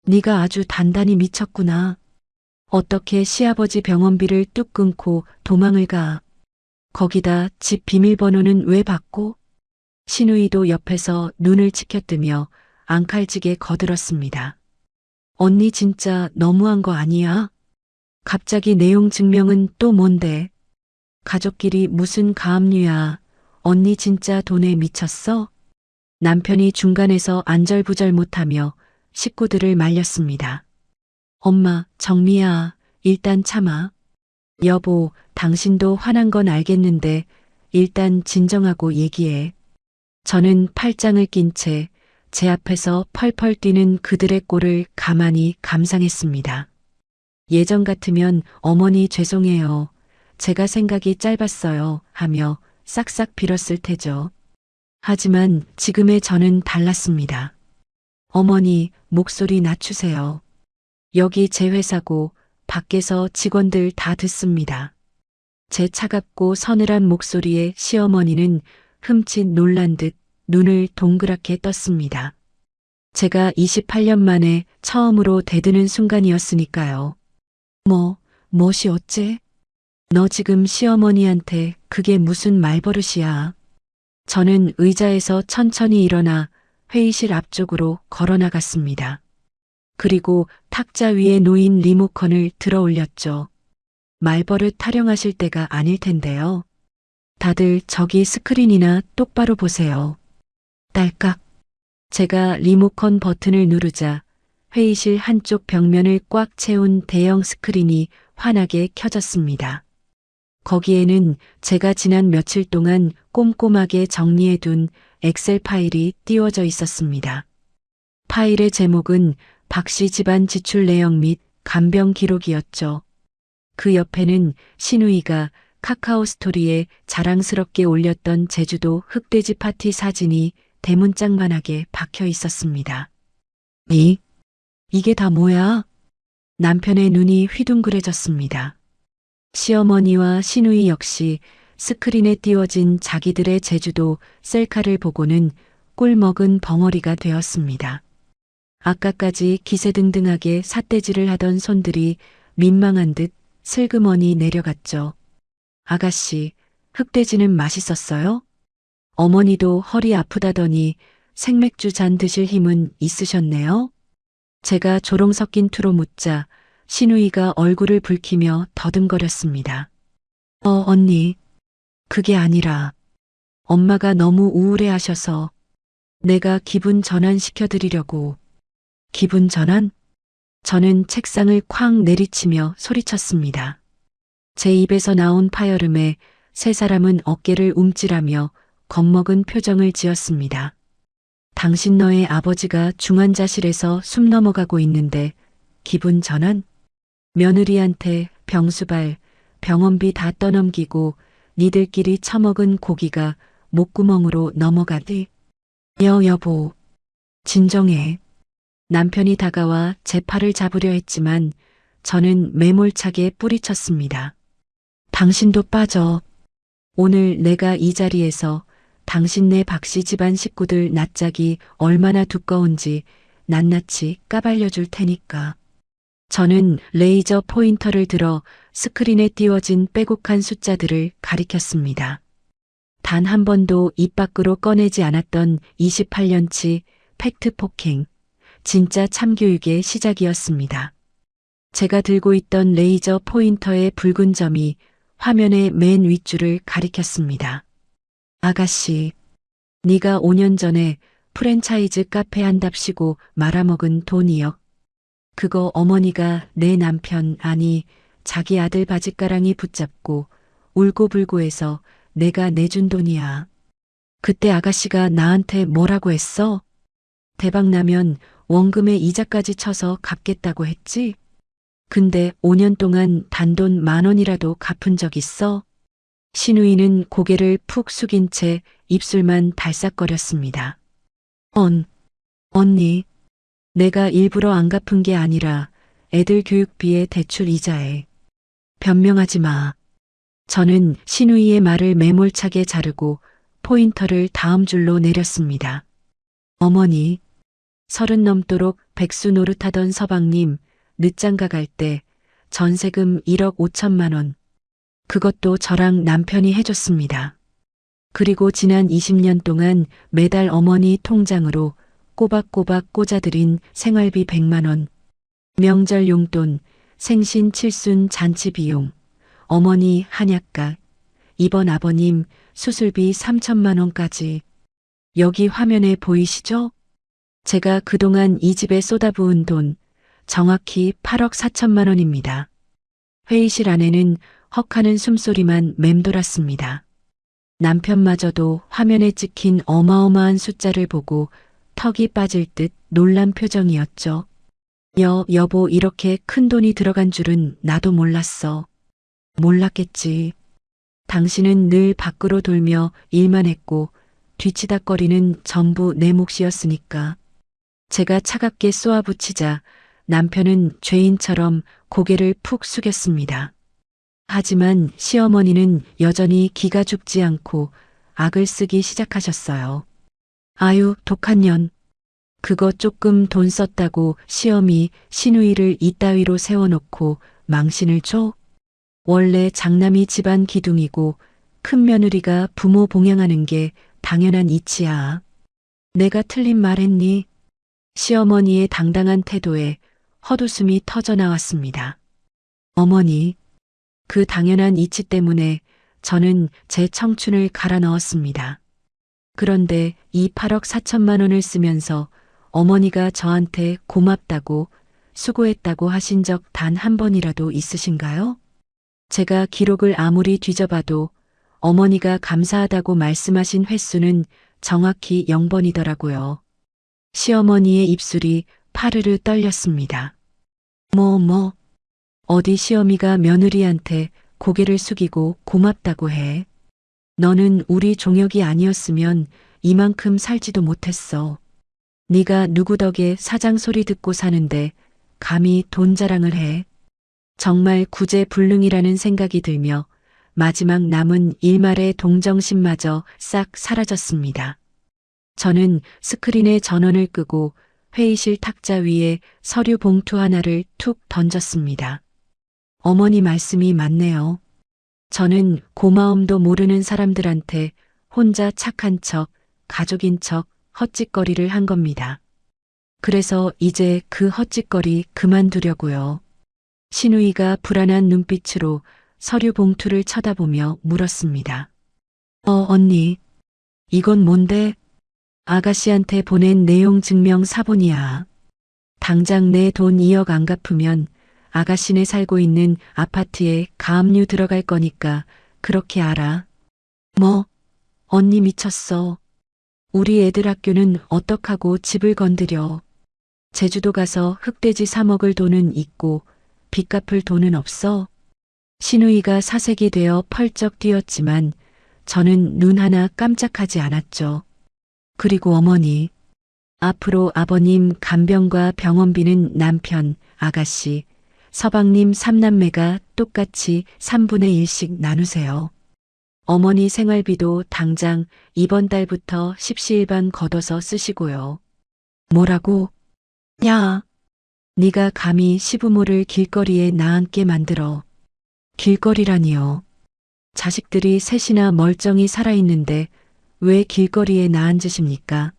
네가 아주 단단히 미쳤구나. 어떻게 시아버지 병원비를 뚝 끊고 도망을 가. 거기다 집 비밀번호는 왜 바꿔? 시누이도 옆에서 눈을 치켜뜨며 앙칼지게 거들었습니다. 언니 진짜 너무한 거 아니야? 갑자기 내용 증명은 또 뭔데? 가족끼리 무슨 가압류야. 언니 진짜 돈에 미쳤어? 남편이 중간에서 안절부절 못하며 식구들을 말렸습니다. 엄마, 정미야, 일단 참아. 여보, 당신도 화난 건 알겠는데 일단 진정하고 얘기해. 저는 팔짱을 낀 채 제 앞에서 펄펄 뛰는 그들의 꼴을 가만히 감상했습니다. 예전 같으면 어머니 죄송해요. 제가 생각이 짧았어요. 하며 싹싹 빌었을 테죠. 하지만 지금의 저는 달랐습니다. 어머니, 목소리 낮추세요. 여기 제 회사고 밖에서 직원들 다 듣습니다. 제 차갑고 서늘한 목소리에 시어머니는 흠칫 놀란 듯 눈을 동그랗게 떴습니다. 제가 28년 만에 처음으로 대드는 순간이었으니까요. 뭐시 어째? 너 지금 시어머니한테 그게 무슨 말버릇이야. 저는 의자에서 천천히 일어나 회의실 앞쪽으로 걸어 나갔습니다. 그리고 탁자 위에 놓인 리모컨을 들어 올렸죠. 말버릇 타령하실 때가 아닐 텐데요. 다들 저기 스크린이나 똑바로 보세요. 딸깍. 제가 리모컨 버튼을 누르자 회의실 한쪽 벽면을 꽉 채운 대형 스크린이 환하게 켜졌습니다. 거기에는 제가 지난 며칠 동안 꼼꼼하게 정리해둔 엑셀 파일이 띄워져 있었습니다. 파일의 제목은 박씨 집안 지출 내역 및 간병 기록이었죠. 그 옆에는 시누이가 카카오 스토리에 자랑스럽게 올렸던 제주도 흑돼지 파티 사진이 대문짝만하게 박혀 있었습니다. 이게 다 뭐야? 남편의 눈이 휘둥그레졌습니다. 시어머니와 시누이 역시 스크린에 띄워진 자기들의 제주도 셀카를 보고는 꿀먹은 벙어리가 되었습니다. 아까까지 기세등등하게 삿대질을 하던 손들이 민망한 듯 슬그머니 내려갔죠. 아가씨, 흑돼지는 맛있었어요? 어머니도 허리 아프다더니 생맥주 잔 드실 힘은 있으셨네요? 제가 조롱 섞인 투로 묻자 시누이가 얼굴을 붉히며 더듬거렸습니다. 언니, 그게 아니라 엄마가 너무 우울해 하셔서 내가 기분 전환 시켜드리려고. 기분 전환? 저는 책상을 쾅 내리치며 소리쳤습니다. 제 입에서 나온 파열음에 세 사람은 어깨를 움찔하며 겁먹은 표정을 지었습니다. 당신 너의 아버지가 중환자실에서 숨 넘어가고 있는데 기분 전환? 며느리한테 병수발, 병원비 다 떠넘기고 니들끼리 처먹은 고기가 목구멍으로 넘어가디. 여보, 진정해. 남편이 다가와 제 팔을 잡으려 했지만 저는 매몰차게 뿌리쳤습니다. 당신도 빠져. 오늘 내가 이 자리에서 당신네 박씨 집안 식구들 낯짝이 얼마나 두꺼운지 낱낱이 까발려 줄 테니까. 저는 레이저 포인터를 들어 스크린에 띄워진 빼곡한 숫자들을 가리켰습니다. 단 한 번도 입 밖으로 꺼내지 않았던 28년치 팩트 폭행, 진짜 참교육의 시작이었습니다. 제가 들고 있던 레이저 포인터의 붉은 점이 화면의 맨 윗줄을 가리켰습니다. 아가씨, 네가 5년 전에 프랜차이즈 카페 한답시고 말아먹은 돈이요. 그거 어머니가 내 남편, 아니 자기 아들 바짓가랑이 붙잡고 울고불고 해서 내가 내준 돈이야. 그때 아가씨가 나한테 뭐라고 했어? 대박 나면 원금에 이자까지 쳐서 갚겠다고 했지? 근데 5년 동안 단돈 10,000원이라도 갚은 적 있어? 신우이는 고개를 푹 숙인 채 입술만 달싹거렸습니다. 언니, 내가 일부러 안 갚은 게 아니라 애들 교육비에 대출 이자에. 변명하지 마. 저는 신우이의 말을 매몰차게 자르고 포인터를 다음 줄로 내렸습니다. 어머니, 30 넘도록 백수 노릇하던 서방님 늦장가 갈 때 전세금 1억 5천만 원. 그것도 저랑 남편이 해줬습니다. 그리고 지난 20년 동안 매달 어머니 통장으로 꼬박꼬박 꽂아들인 생활비 100만 원, 명절 용돈, 생신 칠순 잔치 비용, 어머니 한약값, 이번 아버님 수술비 3천만 원까지. 여기 화면에 보이시죠? 제가 그동안 이 집에 쏟아부은 돈 정확히 8억 4천만 원입니다. 회의실 안에는 헉하는 숨소리만 맴돌았습니다. 남편마저도 화면에 찍힌 어마어마한 숫자를 보고 턱이 빠질 듯 놀란 표정이었죠. 여보, 이렇게 큰 돈이 들어간 줄은 나도 몰랐어. 몰랐겠지. 당신은 늘 밖으로 돌며 일만 했고 뒤치다꺼리는 전부 내 몫이었으니까. 제가 차갑게 쏘아붙이자 남편은 죄인처럼 고개를 푹 숙였습니다. 하지만 시어머니는 여전히 기가 죽지 않고 악을 쓰기 시작하셨어요. 아유, 독한 년. 그거 조금 돈 썼다고 시어미 신우이를 이따위로 세워놓고 망신을 줘? 원래 장남이 집안 기둥이고 큰 며느리가 부모 봉양하는 게 당연한 이치야. 내가 틀린 말 했니? 시어머니의 당당한 태도에 헛웃음이 터져 나왔습니다. 어머니, 그 당연한 이치 때문에 저는 제 청춘을 갈아 넣었습니다. 그런데 이 8억 4천만 원을 쓰면서 어머니가 저한테 고맙다고 수고했다고 하신 적 단 한 번이라도 있으신가요? 제가 기록을 아무리 뒤져봐도 어머니가 감사하다고 말씀하신 횟수는 정확히 0번이더라고요. 시어머니의 입술이 파르르 떨렸습니다. 어디 시어미가 며느리한테 고개를 숙이고 고맙다고 해. 너는 우리 종혁이 아니었으면 이만큼 살지도 못했어. 네가 누구 덕에 사장 소리 듣고 사는데 감히 돈 자랑을 해. 정말 구제불능이라는 생각이 들며 마지막 남은 일말의 동정심마저 싹 사라졌습니다. 저는 스크린의 전원을 끄고 회의실 탁자 위에 서류 봉투 하나를 툭 던졌습니다. 어머니 말씀이 맞네요. 저는 고마움도 모르는 사람들한테 혼자 착한 척, 가족인 척 헛짓거리를 한 겁니다. 그래서 이제 그 헛짓거리 그만두려고요. 신우이가 불안한 눈빛으로 서류 봉투를 쳐다보며 물었습니다. 언니, 이건 뭔데? 아가씨한테 보낸 내용 증명 사본이야. 당장 내 돈 2억 안 갚으면 아가씨네 살고 있는 아파트에 가압류 들어갈 거니까 그렇게 알아. 뭐? 언니 미쳤어. 우리 애들 학교는 어떡하고 집을 건드려. 제주도 가서 흑돼지 사 먹을 돈은 있고 빚 갚을 돈은 없어. 신우이가 사색이 되어 펄쩍 뛰었지만 저는 눈 하나 깜짝하지 않았죠. 그리고 어머니. 앞으로 아버님 간병과 병원비는 남편, 아가씨, 서방님 삼남매가 똑같이 3분의 1씩 나누세요. 어머니 생활비도 당장 이번 달부터 십시일반 걷어서 쓰시고요. 뭐라고? 야, 네가 감히 시부모를 길거리에 나앉게 만들어. 길거리라니요. 자식들이 셋이나 멀쩡히 살아있는데 왜 길거리에 나앉으십니까?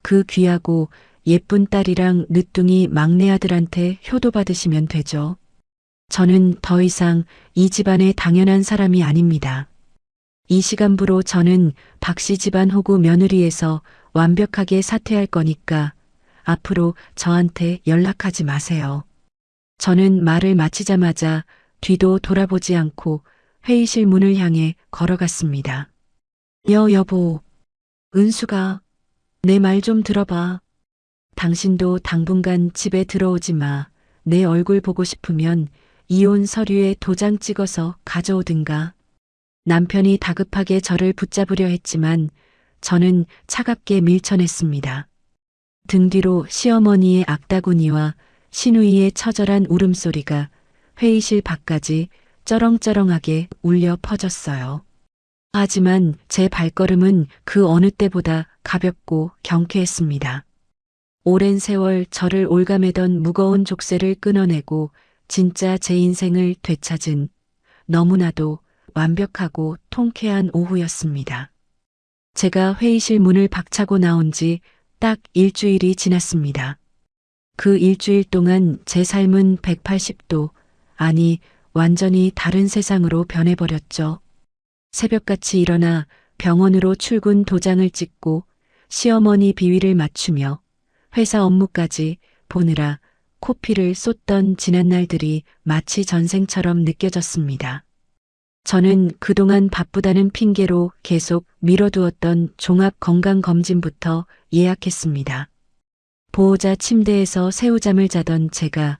그 귀하고 예쁜 딸이랑 늦둥이 막내 아들한테 효도받으시면 되죠. 저는 더 이상 이 집안의 당연한 사람이 아닙니다. 이 시간부로 저는 박씨 집안 호구 며느리에서 완벽하게 사퇴할 거니까 앞으로 저한테 연락하지 마세요. 저는 말을 마치자마자 뒤도 돌아보지 않고 회의실 문을 향해 걸어갔습니다. 여보, 은수가 내 말 좀 들어봐. 당신도 당분간 집에 들어오지 마. 내 얼굴 보고 싶으면 이혼 서류에 도장 찍어서 가져오든가. 남편이 다급하게 저를 붙잡으려 했지만 저는 차갑게 밀쳐냈습니다. 등 뒤로 시어머니의 악다구니와 시누이의 처절한 울음소리가 회의실 밖까지 쩌렁쩌렁하게 울려 퍼졌어요. 하지만 제 발걸음은 그 어느 때보다 가볍고 경쾌했습니다. 오랜 세월 저를 올가매던 무거운 족쇄를 끊어내고 진짜 제 인생을 되찾은 너무나도 완벽하고 통쾌한 오후였습니다. 제가 회의실 문을 박차고 나온 지 딱 일주일이 지났습니다. 그 일주일 동안 제 삶은 180도, 아니 완전히 다른 세상으로 변해버렸죠. 새벽같이 일어나 병원으로 출근 도장을 찍고 시어머니 비위를 맞추며 회사 업무까지 보느라 코피를 쏟던 지난날들이 마치 전생처럼 느껴졌습니다. 저는 그동안 바쁘다는 핑계로 계속 미뤄두었던 종합건강검진부터 예약했습니다. 보호자 침대에서 새우잠을 자던 제가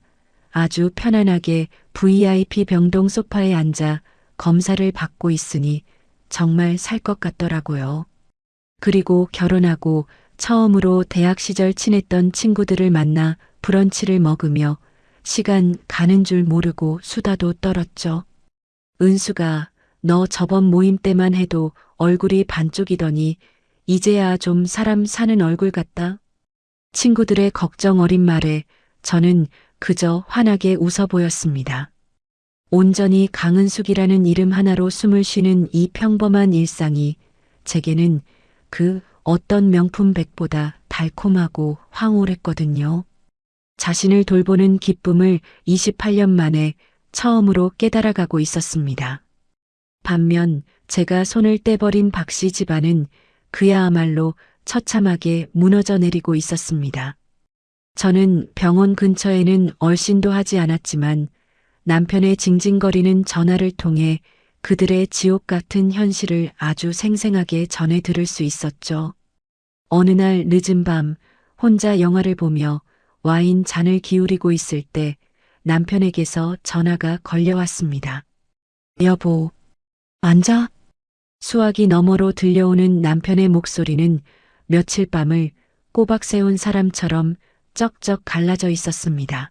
아주 편안하게 VIP 병동 소파에 앉아 검사를 받고 있으니 정말 살 것 같더라고요. 그리고 결혼하고 처음으로 대학 시절 친했던 친구들을 만나 브런치를 먹으며 시간 가는 줄 모르고 수다도 떨었죠. 은수가 너 저번 모임 때만 해도 얼굴이 반쪽이더니 이제야 좀 사람 사는 얼굴 같다. 친구들의 걱정 어린 말에 저는 그저 환하게 웃어 보였습니다. 온전히 강은숙이라는 이름 하나로 숨을 쉬는 이 평범한 일상이 제게는 그 어떤 명품백보다 달콤하고 황홀했거든요. 자신을 돌보는 기쁨을 28년 만에 처음으로 깨달아가고 있었습니다. 반면 제가 손을 떼버린 박씨 집안은 그야말로 처참하게 무너져 내리고 있었습니다. 저는 병원 근처에는 얼씬도 하지 않았지만 남편의 징징거리는 전화를 통해 그들의 지옥 같은 현실을 아주 생생하게 전해 들을 수 있었죠. 어느 날 늦은 밤 혼자 영화를 보며 와인 잔을 기울이고 있을 때 남편에게서 전화가 걸려왔습니다. 여보, 앉아? 수화기 너머로 들려오는 남편의 목소리는 며칠 밤을 꼬박 세운 사람처럼 쩍쩍 갈라져 있었습니다.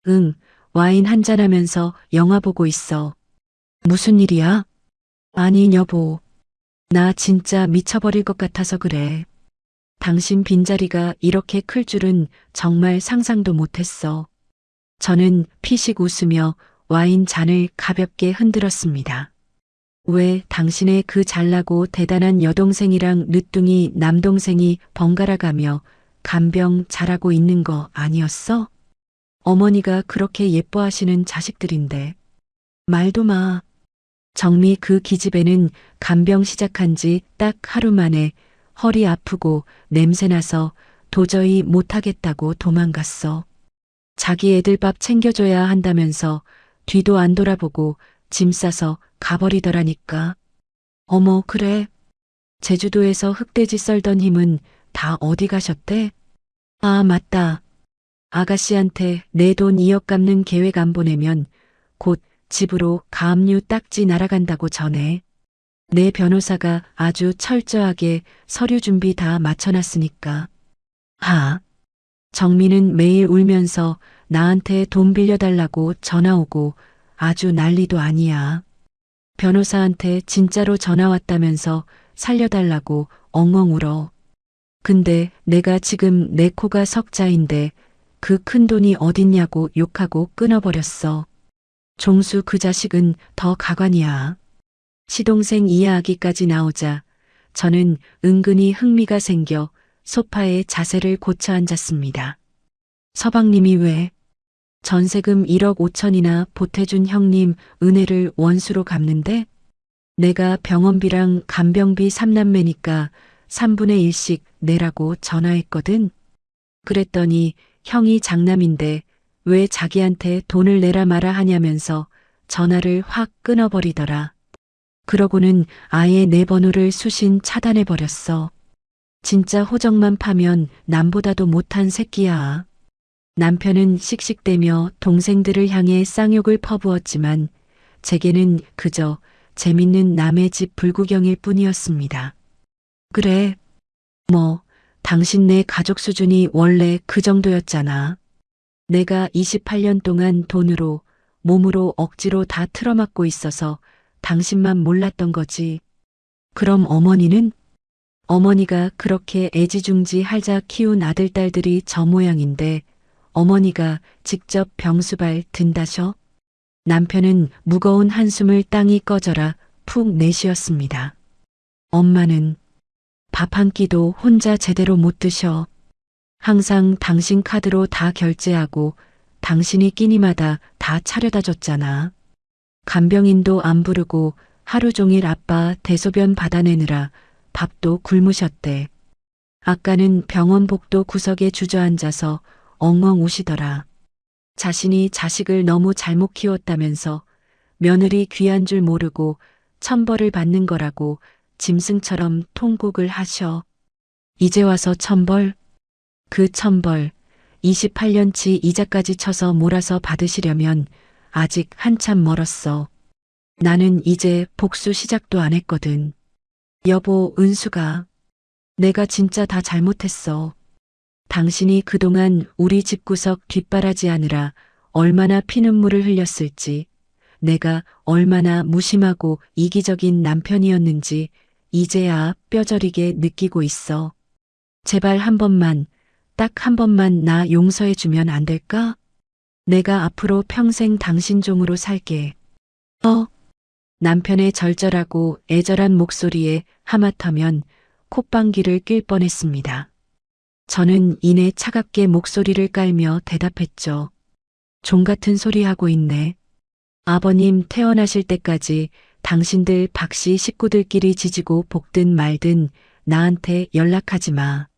응, 와인 한잔하면서 영화 보고 있어. 무슨 일이야? 아니, 여보. 나 진짜 미쳐버릴 것 같아서 그래. 당신 빈자리가 이렇게 클 줄은 정말 상상도 못했어. 저는 피식 웃으며 와인 잔을 가볍게 흔들었습니다. 왜 당신의 그 잘나고 대단한 여동생이랑 늦둥이 남동생이 번갈아 가며 간병 잘하고 있는 거 아니었어? 어머니가 그렇게 예뻐하시는 자식들인데. 말도 마. 정미 그 기집애는 간병 시작한 지 딱 하루 만에 허리 아프고 냄새나서 도저히 못하겠다고 도망갔어. 자기 애들 밥 챙겨줘야 한다면서 뒤도 안 돌아보고 짐 싸서 가버리더라니까. 어머, 그래. 제주도에서 흑돼지 썰던 힘은 다 어디 가셨대? 아, 맞다. 아가씨한테 내 돈 2억 갚는 계획 안 보내면 곧 집으로 가압류 딱지 날아간다고 전해. 내 변호사가 아주 철저하게 서류 준비 다 마쳐놨으니까. 하. 정민은 매일 울면서 나한테 돈 빌려달라고 전화 오고 아주 난리도 아니야. 변호사한테 진짜로 전화 왔다면서 살려달라고 엉엉 울어. 근데 내가 지금 내 코가 석자인데 그 큰 돈이 어딨냐고 욕하고 끊어버렸어. 종수 그 자식은 더 가관이야. 시동생 이야기까지 나오자 저는 은근히 흥미가 생겨 소파에 자세를 고쳐 앉았습니다. 서방님이 왜? 전세금 1억 5천이나 보태준 형님 은혜를 원수로 갚는데? 내가 병원비랑 간병비 3남매니까 3분의 1씩 내라고 전화했거든. 그랬더니 형이 장남인데 왜 자기한테 돈을 내라 마라 하냐면서 전화를 확 끊어버리더라. 그러고는 아예 내 번호를 수신 차단해버렸어. 진짜 호적만 파면 남보다도 못한 새끼야. 남편은 씩씩대며 동생들을 향해 쌍욕을 퍼부었지만 제게는 그저 재밌는 남의 집 불구경일 뿐이었습니다. 그래. 뭐, 당신네 가족 수준이 원래 그 정도였잖아. 내가 28년 동안 돈으로, 몸으로 억지로 다 틀어막고 있어서 당신만 몰랐던 거지. 그럼 어머니는? 어머니가 그렇게 애지중지 할자 키운 아들딸들이 저 모양인데 어머니가 직접 병수발 든다셔? 남편은 무거운 한숨을 땅이 꺼져라 푹 내쉬었습니다. 엄마는 밥 한 끼도 혼자 제대로 못 드셔. 항상 당신 카드로 다 결제하고 당신이 끼니마다 다 차려다 줬잖아. 간병인도 안 부르고 하루 종일 아빠 대소변 받아내느라 밥도 굶으셨대. 아까는 병원 복도 구석에 주저앉아서 엉엉 우시더라. 자신이 자식을 너무 잘못 키웠다면서 며느리 귀한 줄 모르고 천벌을 받는 거라고 짐승처럼 통곡을 하셔. 이제 와서 천벌? 그 천벌 28년치 이자까지 쳐서 몰아서 받으시려면 아직 한참 멀었어. 나는 이제 복수 시작도 안 했거든. 여보, 은수가. 내가 진짜 다 잘못했어. 당신이 그동안 우리 집구석 뒷바라지하느라 얼마나 피눈물을 흘렸을지, 내가 얼마나 무심하고 이기적인 남편이었는지 이제야 뼈저리게 느끼고 있어. 제발 한 번만, 딱 한 번만 나 용서해주면 안 될까? 내가 앞으로 평생 당신 종으로 살게. 남편의 절절하고 애절한 목소리에 하마터면 콧방귀를 낄 뻔했습니다. 저는 이내 차갑게 목소리를 깔며 대답했죠. 종 같은 소리 하고 있네. 아버님 태어나실 때까지 당신들 박씨 식구들끼리 지지고 볶든 말든 나한테 연락하지 마.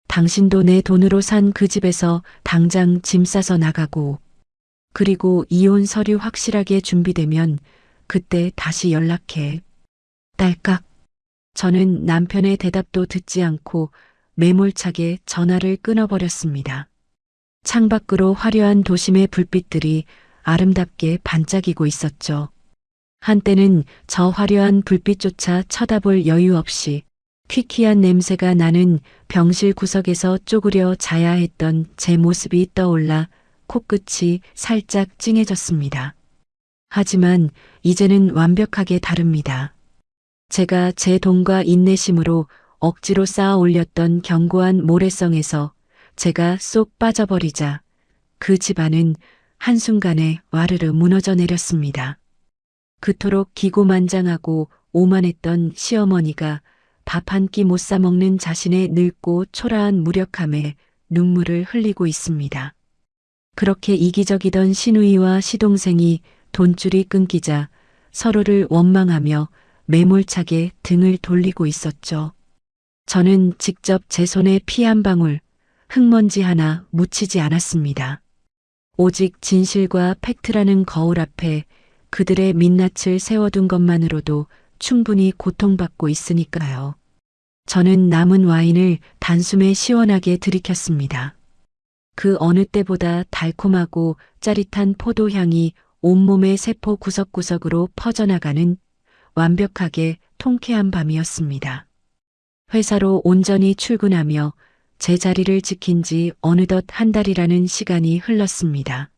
당신도 내 돈으로 산 그 집에서 당장 짐 싸서 나가고, 그리고 이혼 서류 확실하게 준비되면 그때 다시 연락해. 딸깍. 저는 남편의 대답도 듣지 않고 매몰차게 전화를 끊어버렸습니다. 창밖으로 화려한 도심의 불빛들이 아름답게 반짝이고 있었죠. 한때는 저 화려한 불빛조차 쳐다볼 여유 없이 퀴퀴한 냄새가 나는 병실 구석에서 쪼그려 자야 했던 제 모습이 떠올라 코끝이 살짝 찡해졌습니다. 하지만 이제는 완벽하게 다릅니다. 제가 제 돈과 인내심으로 억지로 쌓아 올렸던 견고한 모래성에서 제가 쏙 빠져버리자 그 집안은 한순간에 와르르 무너져 내렸습니다. 그토록 기고만장하고 오만했던 시어머니가 밥 한 끼 못 사 먹는 자신의 늙고 초라한 무력함에 눈물을 흘리고 있습니다. 그렇게 이기적이던 시누이와 시동생이 돈줄이 끊기자 서로를 원망하며 매몰차게 등을 돌리고 있었죠. 저는 직접 제 손에 피 한 방울, 흙먼지 하나 묻히지 않았습니다. 오직 진실과 팩트라는 거울 앞에 그들의 민낯을 세워둔 것만으로도 충분히 고통받고 있으니까요. 저는 남은 와인을 단숨에 시원하게 들이켰습니다. 그 어느 때보다 달콤하고 짜릿한 포도향이 온몸의 세포 구석구석으로 퍼져나가는 완벽하게 통쾌한 밤이었습니다. 회사로 온전히 출근하며 제 자리를 지킨 지 어느덧 한 달이라는 시간이 흘렀습니다.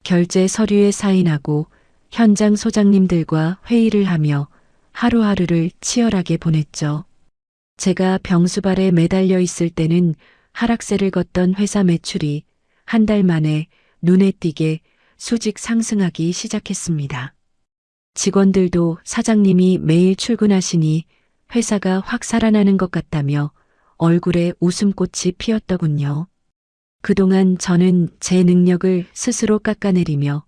결제 서류에 사인하고 현장 소장님들과 회의를 하며 하루하루를 치열하게 보냈죠. 제가 병수발에 매달려 있을 때는 하락세를 걷던 회사 매출이 한 달 만에 눈에 띄게 수직 상승하기 시작했습니다. 직원들도 사장님이 매일 출근하시니 회사가 확 살아나는 것 같다며 얼굴에 웃음꽃이 피었더군요. 그동안 저는 제 능력을 스스로 깎아내리며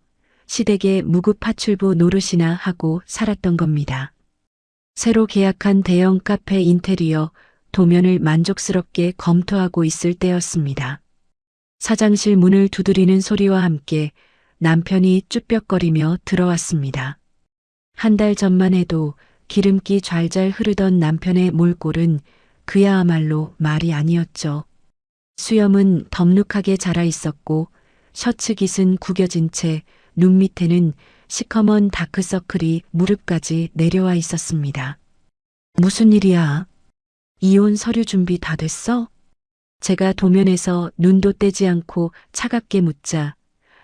시댁의 무급파출부 노릇이나 하고 살았던 겁니다. 새로 계약한 대형 카페 인테리어 도면을 만족스럽게 검토하고 있을 때였습니다. 사장실 문을 두드리는 소리와 함께 남편이 쭈뼛거리며 들어왔습니다. 한 달 전만 해도 기름기 좔좔 흐르던 남편의 몰골은 그야말로 말이 아니었죠. 수염은 덥룩하게 자라 있었고 셔츠 깃은 구겨진 채 눈 밑에는 시커먼 다크서클이 무릎까지 내려와 있었습니다. 무슨 일이야? 이혼 서류 준비 다 됐어? 제가 도면에서 눈도 떼지 않고 차갑게 묻자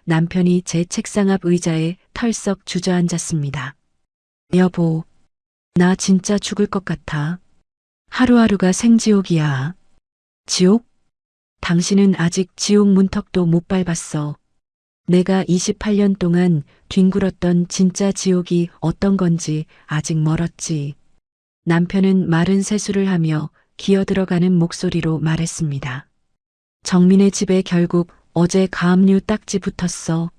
남편이 제 책상 앞 의자에 털썩 주저앉았습니다. 여보, 나 진짜 죽을 것 같아. 하루하루가 생지옥이야. 지옥? 당신은 아직 지옥 문턱도 못 밟았어. 내가 28년 동안 뒹굴었던 진짜 지옥이 어떤 건지 아직 멀었지. 남편은 마른 세수를 하며 기어들어가는 목소리로 말했습니다. 정민의 집에 결국 어제 가압류 딱지 붙었어.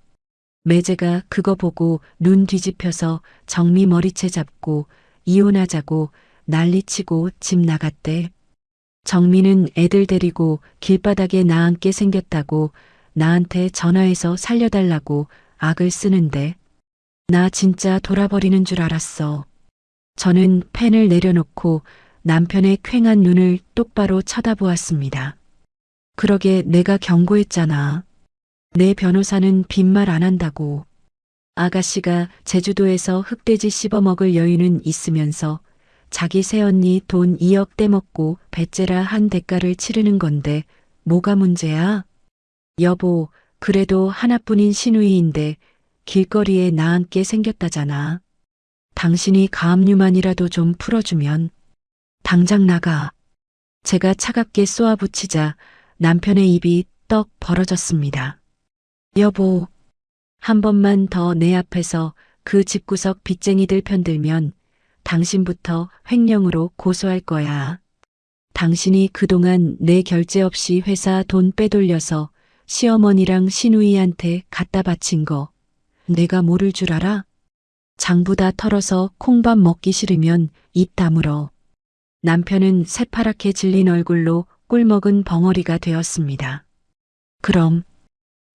매제가 그거 보고 눈 뒤집혀서 정미 머리채 잡고 이혼하자고 난리치고 집 나갔대. 정민은 애들 데리고 길바닥에 나앉게 생겼다고 나한테 전화해서 살려달라고 악을 쓰는데 나 진짜 돌아버리는 줄 알았어. 저는 펜을 내려놓고 남편의 퀭한 눈을 똑바로 쳐다보았습니다. 그러게 내가 경고했잖아. 내 변호사는 빈말 안 한다고. 아가씨가 제주도에서 흑돼지 씹어먹을 여유는 있으면서 자기 새언니 돈 2억 떼먹고 배째라 한 대가를 치르는 건데 뭐가 문제야? 여보, 그래도 하나뿐인 시누이인데 길거리에 나앉게 생겼다잖아. 당신이 가압류만이라도 좀 풀어주면 당장 나가. 제가 차갑게 쏘아붙이자 남편의 입이 떡 벌어졌습니다. 여보, 한 번만 더 내 앞에서 그 집구석 빚쟁이들 편들면 당신부터 횡령으로 고소할 거야. 당신이 그동안 내 결제 없이 회사 돈 빼돌려서 시어머니랑 시누이한테 갖다 바친 거 내가 모를 줄 알아? 장부 다 털어서 콩밥 먹기 싫으면 입 다물어. 남편은 새파랗게 질린 얼굴로 꿀먹은 벙어리가 되었습니다. 그럼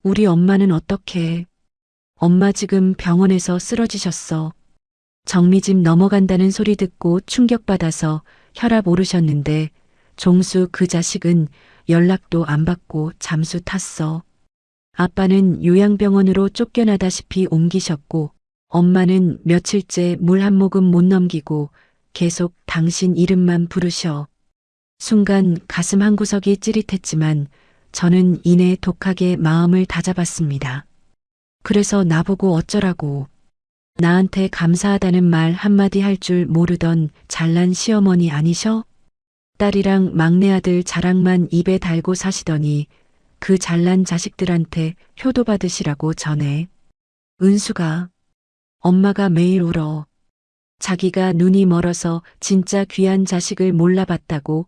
우리 엄마는 어떻게? 엄마 지금 병원에서 쓰러지셨어. 정미집 넘어간다는 소리 듣고 충격받아서 혈압 오르셨는데 종수 그 자식은 연락도 안 받고 잠수 탔어. 아빠는 요양병원으로 쫓겨나다시피 옮기셨고 엄마는 며칠째 물 한 모금 못 넘기고 계속 당신 이름만 부르셔. 순간 가슴 한구석이 찌릿했지만 저는 이내 독하게 마음을 다잡았습니다. 그래서 나보고 어쩌라고. 나한테 감사하다는 말 한마디 할 줄 모르던 잘난 시어머니 아니셔? 딸이랑 막내 아들 자랑만 입에 달고 사시더니 그 잘난 자식들한테 효도 받으시라고 전해. 은수가, 엄마가 매일 울어. 자기가 눈이 멀어서 진짜 귀한 자식을 몰라봤다고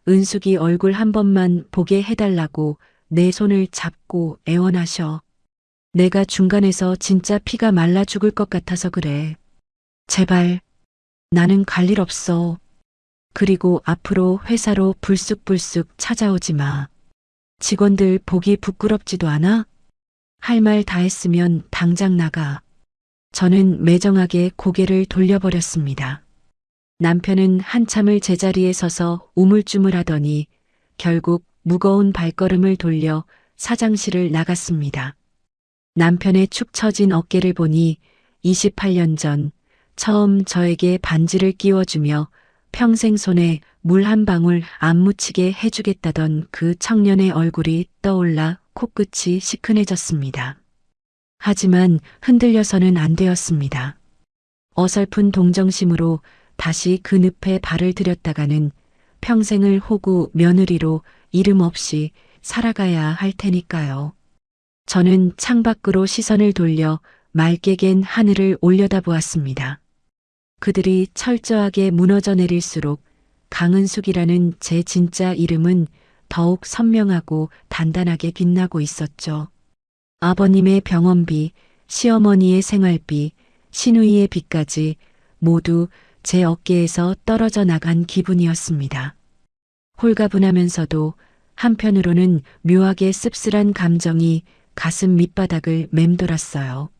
은숙이 얼굴 한 번만 보게 해달라고 내 손을 잡고 애원하셔. 내가 중간에서 진짜 피가 말라 죽을 것 같아서 그래. 제발, 나는 갈 일 없어. 그리고 앞으로 회사로 불쑥불쑥 찾아오지 마. 직원들 보기 부끄럽지도 않아? 할 말 다 했으면 당장 나가. 저는 매정하게 고개를 돌려버렸습니다. 남편은 한참을 제자리에 서서 우물쭈물하더니 결국 무거운 발걸음을 돌려 사장실을 나갔습니다. 남편의 축 처진 어깨를 보니 28년 전 처음 저에게 반지를 끼워주며 평생 손에 물 한 방울 안 묻히게 해주겠다던 그 청년의 얼굴이 떠올라 코끝이 시큰해졌습니다. 하지만 흔들려서는 안 되었습니다. 어설픈 동정심으로 다시 그 늪에 발을 들였다가는 평생을 호구 며느리로 이름 없이 살아가야 할 테니까요. 저는 창밖으로 시선을 돌려 맑게 갠 하늘을 올려다보았습니다. 그들이 철저하게 무너져 내릴수록 강은숙이라는 제 진짜 이름은 더욱 선명하고 단단하게 빛나고 있었죠. 아버님의 병원비, 시어머니의 생활비, 시누이의 빚까지 모두 제 어깨에서 떨어져 나간 기분이었습니다. 홀가분하면서도 한편으로는 묘하게 씁쓸한 감정이 가슴 밑바닥을 맴돌았어요.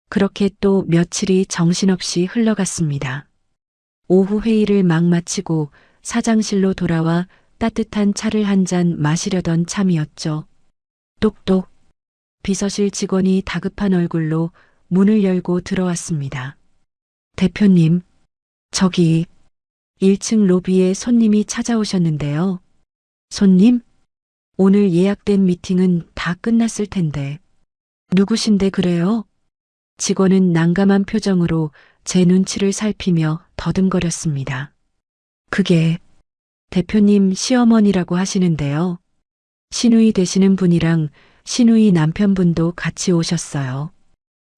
그렇게 또 며칠이 정신없이 흘러갔습니다. 오후 회의를 막 마치고 사장실로 돌아와 따뜻한 차를 한 잔 마시려던 참이었죠. 똑똑. 비서실 직원이 다급한 얼굴로 문을 열고 들어왔습니다. 대표님, 저기 1층 로비에 손님이 찾아오셨는데요. 손님? 오늘 예약된 미팅은 다 끝났을 텐데. 누구신데 그래요? 직원은 난감한 표정으로 제 눈치를 살피며 더듬거렸습니다. 그게 대표님 시어머니라고 하시는데요. 시누이 되시는 분이랑 시누이 남편분도 같이 오셨어요.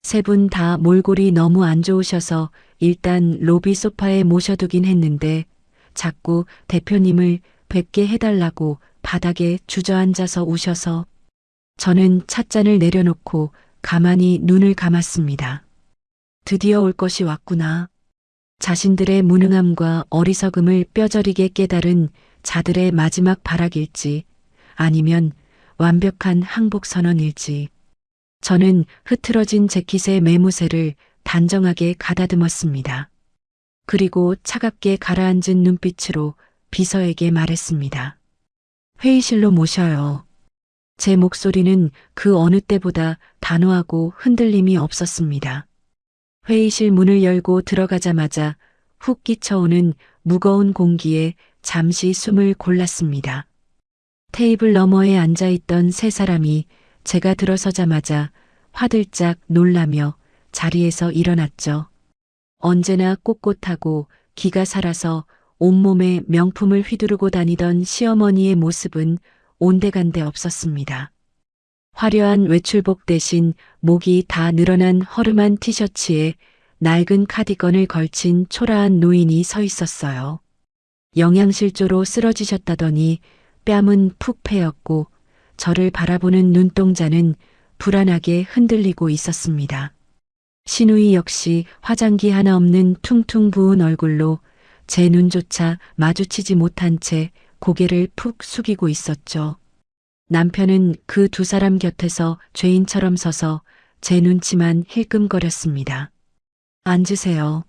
세 분 다 몰골이 너무 안 좋으셔서 일단 로비 소파에 모셔두긴 했는데 자꾸 대표님을 뵙게 해달라고 바닥에 주저앉아서 우셔서 저는 찻잔을 내려놓고 가만히 눈을 감았습니다. 드디어 올 것이 왔구나. 자신들의 무능함과 어리석음을 뼈저리게 깨달은 자들의 마지막 발악일지 아니면 완벽한 항복 선언일지. 저는 흐트러진 재킷의 매무새를 단정하게 가다듬었습니다. 그리고 차갑게 가라앉은 눈빛으로 비서에게 말했습니다. 회의실로 모셔요. 제 목소리는 그 어느 때보다 단호하고 흔들림이 없었습니다. 회의실 문을 열고 들어가자마자 훅 끼쳐오는 무거운 공기에 잠시 숨을 골랐습니다. 테이블 너머에 앉아있던 세 사람이 제가 들어서자마자 화들짝 놀라며 자리에서 일어났죠. 언제나 꼿꼿하고 기가 살아서 온몸에 명품을 휘두르고 다니던 시어머니의 모습은 온데간데 없었습니다. 화려한 외출복 대신 목이 다 늘어난 허름한 티셔츠에 낡은 카디건을 걸친 초라한 노인이 서 있었어요. 영양실조로 쓰러지셨다더니 뺨은 푹 패였고 저를 바라보는 눈동자는 불안하게 흔들리고 있었습니다. 시누이 역시 화장기 하나 없는 퉁퉁 부은 얼굴로 제 눈조차 마주치지 못한 채 고개를 푹 숙이고 있었죠. 남편은 그 두 사람 곁에서 죄인처럼 서서 제 눈치만 힐끔거렸습니다. 앉으세요.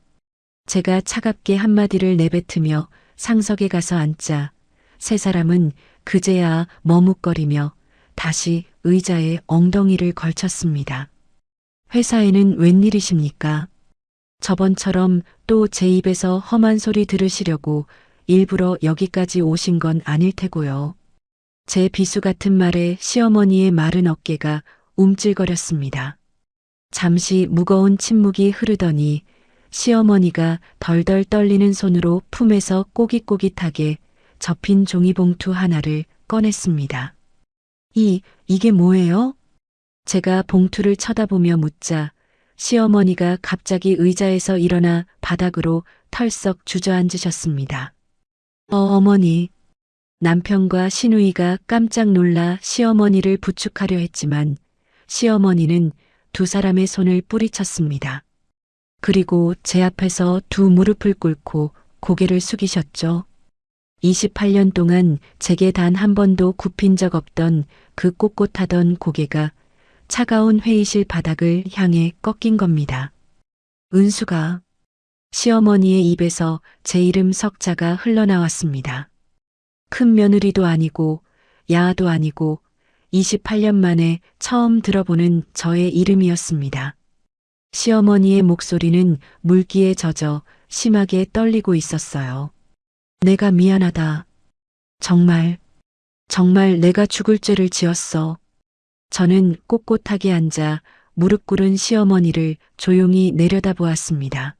제가 차갑게 한마디를 내뱉으며 상석에 가서 앉자 세 사람은 그제야 머뭇거리며 다시 의자에 엉덩이를 걸쳤습니다. 회사에는 웬일이십니까? 저번처럼 또 제 입에서 험한 소리 들으시려고 일부러 여기까지 오신 건 아닐 테고요. 제 비수 같은 말에 시어머니의 마른 어깨가 움찔거렸습니다. 잠시 무거운 침묵이 흐르더니 시어머니가 덜덜 떨리는 손으로 품에서 꼬깃꼬깃하게 접힌 종이봉투 하나를 꺼냈습니다. 이게 뭐예요? 제가 봉투를 쳐다보며 묻자 시어머니가 갑자기 의자에서 일어나 바닥으로 털썩 주저앉으셨습니다. 어머니. 남편과 시누이가 깜짝 놀라 시어머니를 부축하려 했지만 시어머니는 두 사람의 손을 뿌리쳤습니다. 그리고 제 앞에서 두 무릎을 꿇고 고개를 숙이셨죠. 28년 동안 제게 단 한 번도 굽힌 적 없던 그 꼿꼿하던 고개가 차가운 회의실 바닥을 향해 꺾인 겁니다. 은수가 시어머니의 입에서 제 이름 석자가 흘러나왔습니다. 큰 며느리도 아니고 야아도 아니고 28년 만에 처음 들어보는 저의 이름이었습니다. 시어머니의 목소리는 물기에 젖어 심하게 떨리고 있었어요. 내가 미안하다. 정말 내가 죽을 죄를 지었어. 저는 꼿꼿하게 앉아 무릎 꿇은 시어머니를 조용히 내려다보았습니다.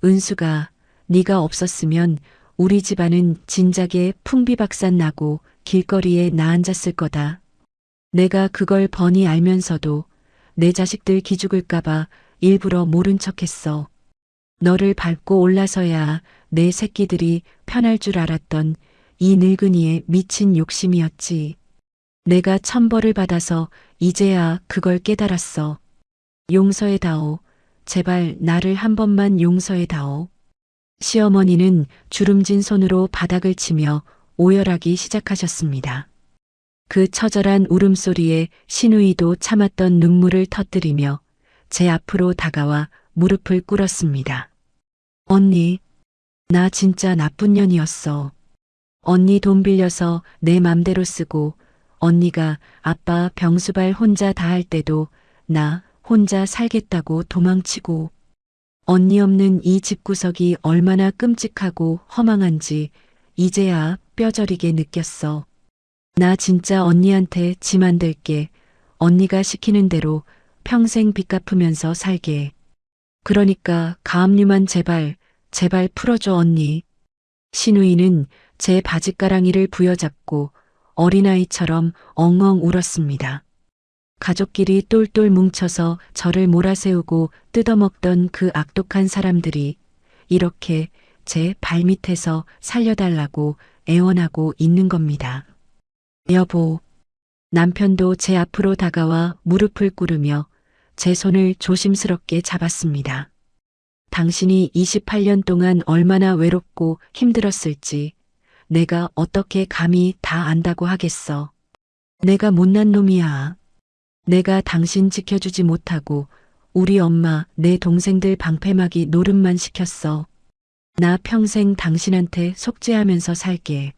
은수가 네가 없었으면 우리 집안은 진작에 풍비박산 나고 길거리에 나앉았을 거다. 내가 그걸 뻔히 알면서도 내 자식들 기죽을까봐 일부러 모른 척했어. 너를 밟고 올라서야 내 새끼들이 편할 줄 알았던 이 늙은이의 미친 욕심이었지. 내가 천벌을 받아서 이제야 그걸 깨달았어. 용서해다오. 제발 나를 한 번만 용서해다오. 시어머니는 주름진 손으로 바닥을 치며 오열하기 시작하셨습니다. 그 처절한 울음소리에 시누이도 참았던 눈물을 터뜨리며 제 앞으로 다가와 무릎을 꿇었습니다. 언니, 나 진짜 나쁜 년이었어. 언니 돈 빌려서 내 맘대로 쓰고 언니가 아빠 병수발 혼자 다 할 때도 나 혼자 살겠다고 도망치고 언니 없는 이 집구석이 얼마나 끔찍하고 허망한지 이제야 뼈저리게 느꼈어. 나 진짜 언니한테 짐 안 될게. 언니가 시키는 대로 평생 빚 갚으면서 살게. 그러니까 가압류만 제발 풀어줘 언니. 시누이는 제 바짓가랑이를 부여잡고 어린아이처럼 엉엉 울었습니다. 가족끼리 똘똘 뭉쳐서 저를 몰아세우고 뜯어먹던 그 악독한 사람들이 이렇게 제 발밑에서 살려달라고 애원하고 있는 겁니다. 여보, 남편도 제 앞으로 다가와 무릎을 꿇으며 제 손을 조심스럽게 잡았습니다. 당신이 28년 동안 얼마나 외롭고 힘들었을지 내가 어떻게 감히 다 안다고 하겠어. 내가 못난 놈이야. 내가 당신 지켜주지 못하고 우리 엄마, 내 동생들 방패막이 노름만 시켰어. 나 평생 당신한테 속죄하면서 살게.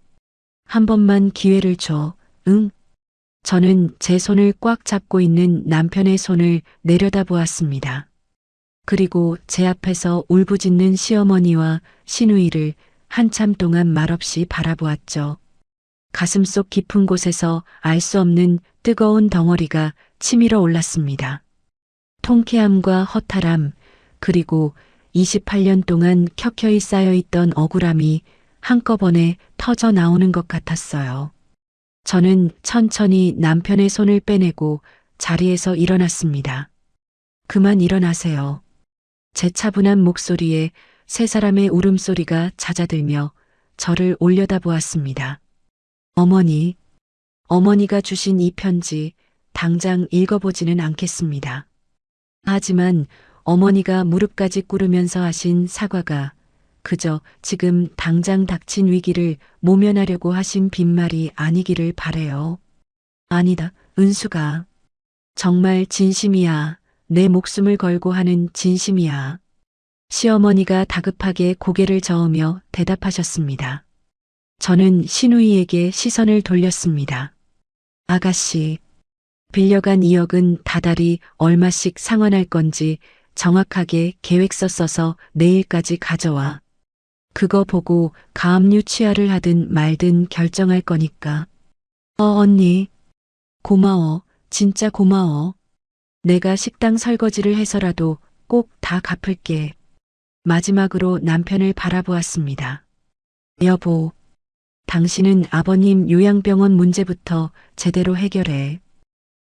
한 번만 기회를 줘. 응? 저는 제 손을 꽉 잡고 있는 남편의 손을 내려다보았습니다. 그리고 제 앞에서 울부짖는 시어머니와 시누이를 한참 동안 말없이 바라보았죠. 가슴속 깊은 곳에서 알 수 없는 뜨거운 덩어리가 치밀어 올랐습니다. 통쾌함과 허탈함, 그리고 28년 동안 켜켜이 쌓여있던 억울함이 한꺼번에 터져 나오는 것 같았어요. 저는 천천히 남편의 손을 빼내고 자리에서 일어났습니다. 그만 일어나세요. 제 차분한 목소리에 세 사람의 울음소리가 잦아들며 저를 올려다보았습니다. 어머니가 주신 이 편지 당장 읽어보지는 않겠습니다. 하지만 어머니가 무릎까지 꿇으면서 하신 사과가 그저 지금 당장 닥친 위기를 모면하려고 하신 빈말이 아니기를 바래요. 아니다, 은수가. 정말 진심이야. 내 목숨을 걸고 하는 진심이야. 시어머니가 다급하게 고개를 저으며 대답하셨습니다. 저는 시누이에게 시선을 돌렸습니다. 아가씨, 빌려간 2억은 다달이 얼마씩 상환할 건지 정확하게 계획서 써서 내일까지 가져와. 그거 보고 가압류 취하를 하든 말든 결정할 거니까. 언니. 고마워. 진짜 고마워. 내가 식당 설거지를 해서라도 꼭 다 갚을게. 마지막으로 남편을 바라보았습니다. 여보, 당신은 아버님 요양병원 문제부터 제대로 해결해.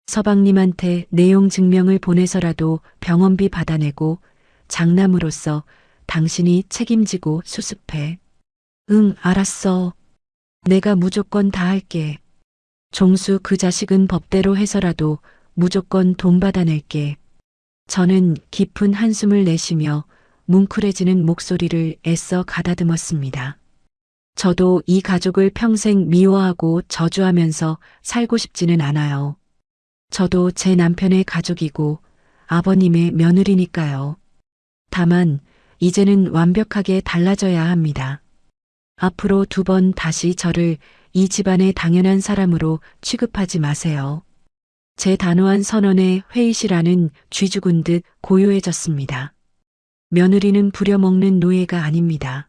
서방님한테 내용 증명을 보내서라도 병원비 받아내고 장남으로서 당신이 책임지고 수습해. 응, 알았어. 내가 무조건 다 할게. 종수 그 자식은 법대로 해서라도 무조건 돈 받아낼게. 저는 깊은 한숨을 내쉬며 뭉클해지는 목소리를 애써 가다듬었습니다. 저도 이 가족을 평생 미워하고 저주하면서 살고 싶지는 않아요. 저도 제 남편의 가족이고 아버님의 며느리니까요. 다만 이제는 완벽하게 달라져야 합니다. 앞으로 2번 다시 저를 이 집안의 당연한 사람으로 취급하지 마세요. 제 단호한 선언에 회의실 안은 쥐죽은 듯 고요해졌습니다. 며느리는 부려먹는 노예가 아닙니다.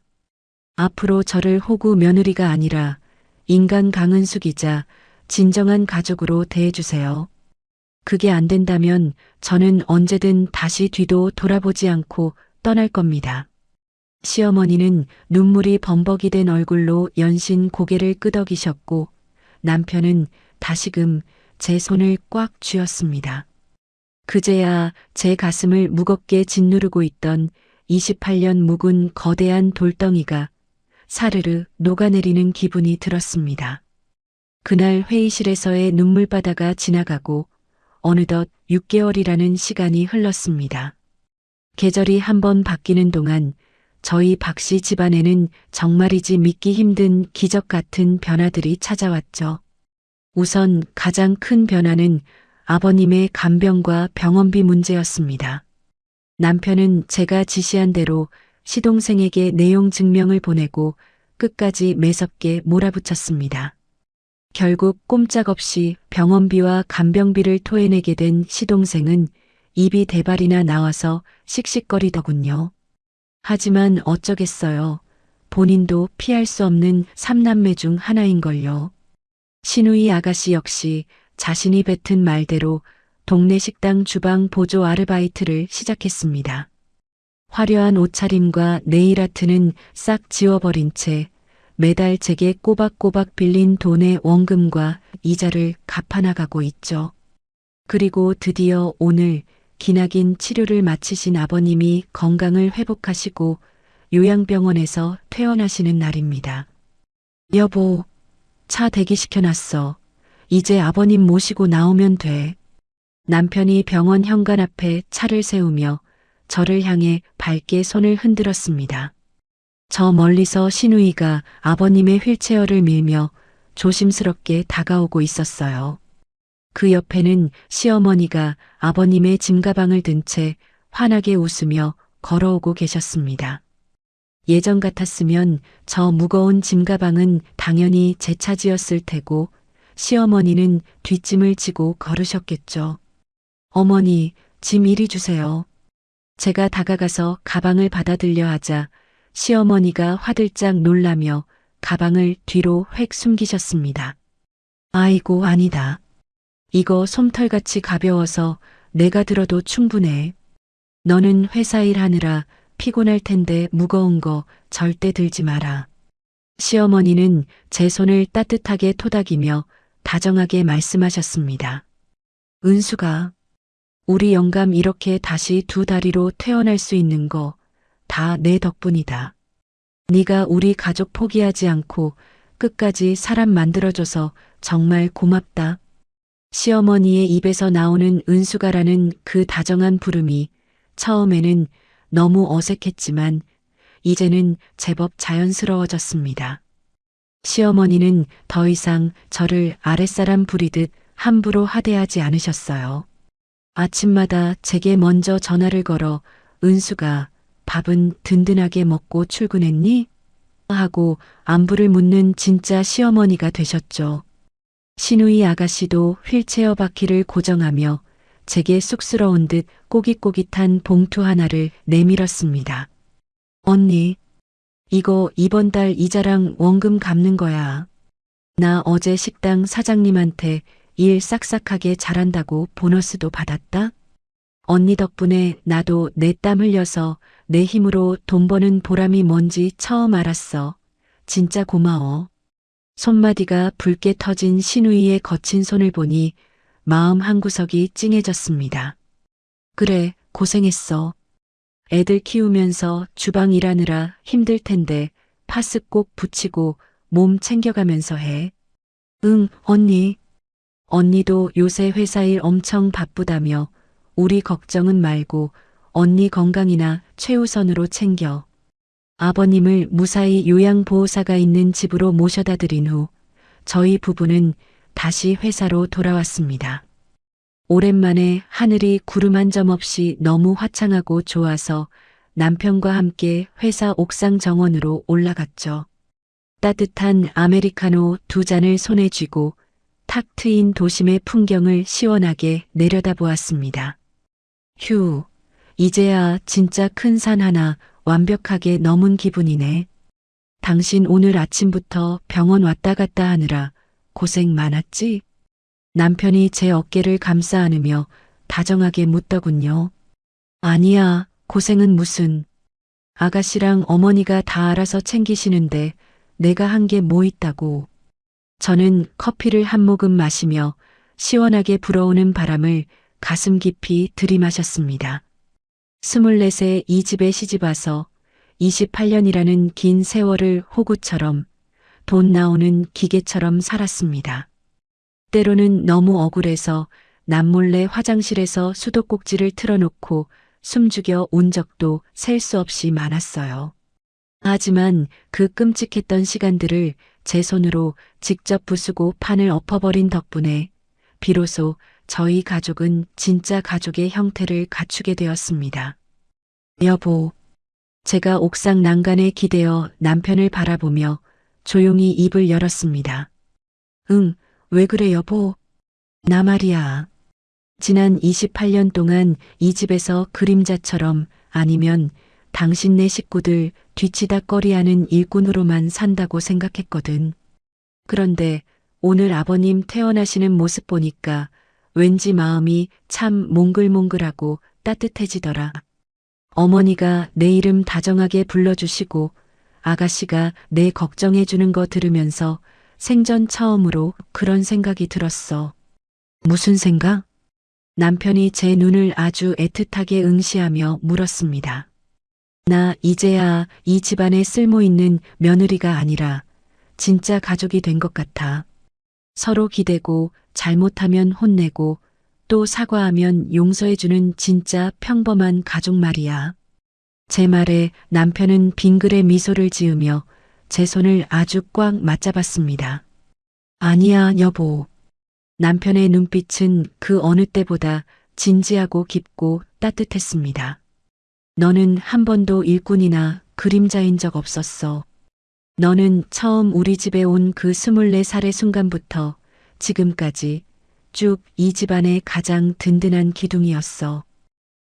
앞으로 저를 호구 며느리가 아니라 인간 강은숙이자 진정한 가족으로 대해주세요. 그게 안 된다면 저는 언제든 다시 뒤도 돌아보지 않고 떠날 겁니다. 시어머니는 눈물이 범벅이 된 얼굴로 연신 고개를 끄덕이셨고 남편은 다시금 제 손을 꽉 쥐었습니다. 그제야 제 가슴을 무겁게 짓누르고 있던 28년 묵은 거대한 돌덩이가 사르르 녹아내리는 기분이 들었습니다. 그날 회의실에서의 눈물바다가 지나가고 어느덧 6개월이라는 시간이 흘렀습니다. 계절이 한번 바뀌는 동안 저희 박씨 집안에는 정말이지 믿기 힘든 기적 같은 변화들이 찾아왔죠. 우선 가장 큰 변화는 아버님의 간병과 병원비 문제였습니다. 남편은 제가 지시한 대로 시동생에게 내용 증명을 보내고 끝까지 매섭게 몰아붙였습니다. 결국 꼼짝없이 병원비와 간병비를 토해내게 된 시동생은 입이 대발이나 나와서 씩씩거리더군요. 하지만 어쩌겠어요. 본인도 피할 수 없는 3남매 중 하나인걸요. 신우이 아가씨 역시 자신이 뱉은 말대로 동네 식당 주방 보조 아르바이트를 시작했습니다. 화려한 옷차림과 네일아트는 싹 지워버린 채 매달 제게 꼬박꼬박 빌린 돈의 원금과 이자를 갚아나가고 있죠. 그리고 드디어 오늘 기나긴 치료를 마치신 아버님이 건강을 회복하시고 요양병원에서 퇴원하시는 날입니다. 여보, 차 대기시켜놨어. 이제 아버님 모시고 나오면 돼. 남편이 병원 현관 앞에 차를 세우며 저를 향해 밝게 손을 흔들었습니다. 저 멀리서 신우이가 아버님의 휠체어를 밀며 조심스럽게 다가오고 있었어요. 그 옆에는 시어머니가 아버님의 짐가방을 든 채 환하게 웃으며 걸어오고 계셨습니다. 예전 같았으면 저 무거운 짐가방은 당연히 제 차지였을 테고 시어머니는 뒷짐을 지고 걸으셨겠죠. 어머니, 짐 이리 주세요. 제가 다가가서 가방을 받아들려 하자 시어머니가 화들짝 놀라며 가방을 뒤로 획 숨기셨습니다. 아이고, 아니다. 이거 솜털같이 가벼워서 내가 들어도 충분해. 너는 회사 일하느라 피곤할 텐데 무거운 거 절대 들지 마라. 시어머니는 제 손을 따뜻하게 토닥이며 다정하게 말씀하셨습니다. 은수가, 우리 영감 이렇게 다시 2다리로 태어날 수 있는 거 다 내 덕분이다. 네가 우리 가족 포기하지 않고 끝까지 사람 만들어줘서 정말 고맙다. 시어머니의 입에서 나오는 은수가라는 그 다정한 부름이 처음에는 너무 어색했지만 이제는 제법 자연스러워졌습니다. 시어머니는 더 이상 저를 아랫사람 부리듯 함부로 하대하지 않으셨어요. 아침마다 제게 먼저 전화를 걸어 은수가 밥은 든든하게 먹고 출근했니? 하고 안부를 묻는 진짜 시어머니가 되셨죠. 신우이 아가씨도 휠체어 바퀴를 고정하며 제게 쑥스러운 듯 꼬깃꼬깃한 봉투 하나를 내밀었습니다. 언니, 이거 이번 달 이자랑 원금 갚는 거야. 나 어제 식당 사장님한테 일 싹싹하게 잘한다고 보너스도 받았다. 언니 덕분에 나도 내 땀 흘려서 내 힘으로 돈 버는 보람이 뭔지 처음 알았어. 진짜 고마워. 손마디가 붉게 터진 신우이의 거친 손을 보니 마음 한구석이 찡해졌습니다. 그래, 고생했어. 애들 키우면서 주방 일하느라 힘들 텐데 파스 꼭 붙이고 몸 챙겨가면서 해. 응, 언니. 언니도 요새 회사 일 엄청 바쁘다며 우리 걱정은 말고 언니 건강이나 최우선으로 챙겨. 아버님을 무사히 요양보호사가 있는 집으로 모셔다 드린 후 저희 부부는 다시 회사로 돌아왔습니다. 오랜만에 하늘이 구름 한 점 없이 너무 화창하고 좋아서 남편과 함께 회사 옥상 정원으로 올라갔죠. 따뜻한 아메리카노 두 잔을 손에 쥐고 탁 트인 도심의 풍경을 시원하게 내려다보았습니다. 휴, 이제야 진짜 큰 산 하나 완벽하게 넘은 기분이네. 당신 오늘 아침부터 병원 왔다 갔다 하느라 고생 많았지? 남편이 제 어깨를 감싸 안으며 다정하게 묻더군요. 아니야, 고생은 무슨. 아가씨랑 어머니가 다 알아서 챙기시는데 내가 한 게 뭐 있다고. 저는 커피를 한 모금 마시며 시원하게 불어오는 바람을 가슴 깊이 들이마셨습니다. 24세 이 집에 시집와서 28년이라는 긴 세월을 호구처럼 돈 나오는 기계처럼 살았습니다. 때로는 너무 억울해서 남몰래 화장실에서 수도꼭지를 틀어놓고 숨죽여 운 적도 셀 수 없이 많았어요. 하지만 그 끔찍했던 시간들을 제 손으로 직접 부수고 판을 엎어버린 덕분에 비로소 저희 가족은 진짜 가족의 형태를 갖추게 되었습니다. 여보, 제가 옥상 난간에 기대어 남편을 바라보며 조용히 입을 열었습니다. 응, 왜 그래 여보? 나 말이야. 지난 28년 동안 이 집에서 그림자처럼 아니면 당신네 식구들 뒤치다꺼리하는 일꾼으로만 산다고 생각했거든. 그런데 오늘 아버님 퇴원하시는 모습 보니까 왠지 마음이 참 몽글몽글하고 따뜻해지더라. 어머니가 내 이름 다정하게 불러주시고 아가씨가 내 걱정해주는 거 들으면서 생전 처음으로 그런 생각이 들었어. 무슨 생각? 남편이 제 눈을 아주 애틋하게 응시하며 물었습니다. 나 이제야 이 집안에 쓸모있는 며느리가 아니라 진짜 가족이 된 것 같아. 서로 기대고 잘못하면 혼내고 또 사과하면 용서해주는 진짜 평범한 가족 말이야. 제 말에 남편은 빙그레 미소를 지으며 제 손을 아주 꽉 맞잡았습니다. 아니야, 여보. 남편의 눈빛은 그 어느 때보다 진지하고 깊고 따뜻했습니다. 너는 한 번도 일꾼이나 그림자인 적 없었어. 너는 처음 우리 집에 온 그 24살의 순간부터 지금까지 쭉 이 집안의 가장 든든한 기둥이었어.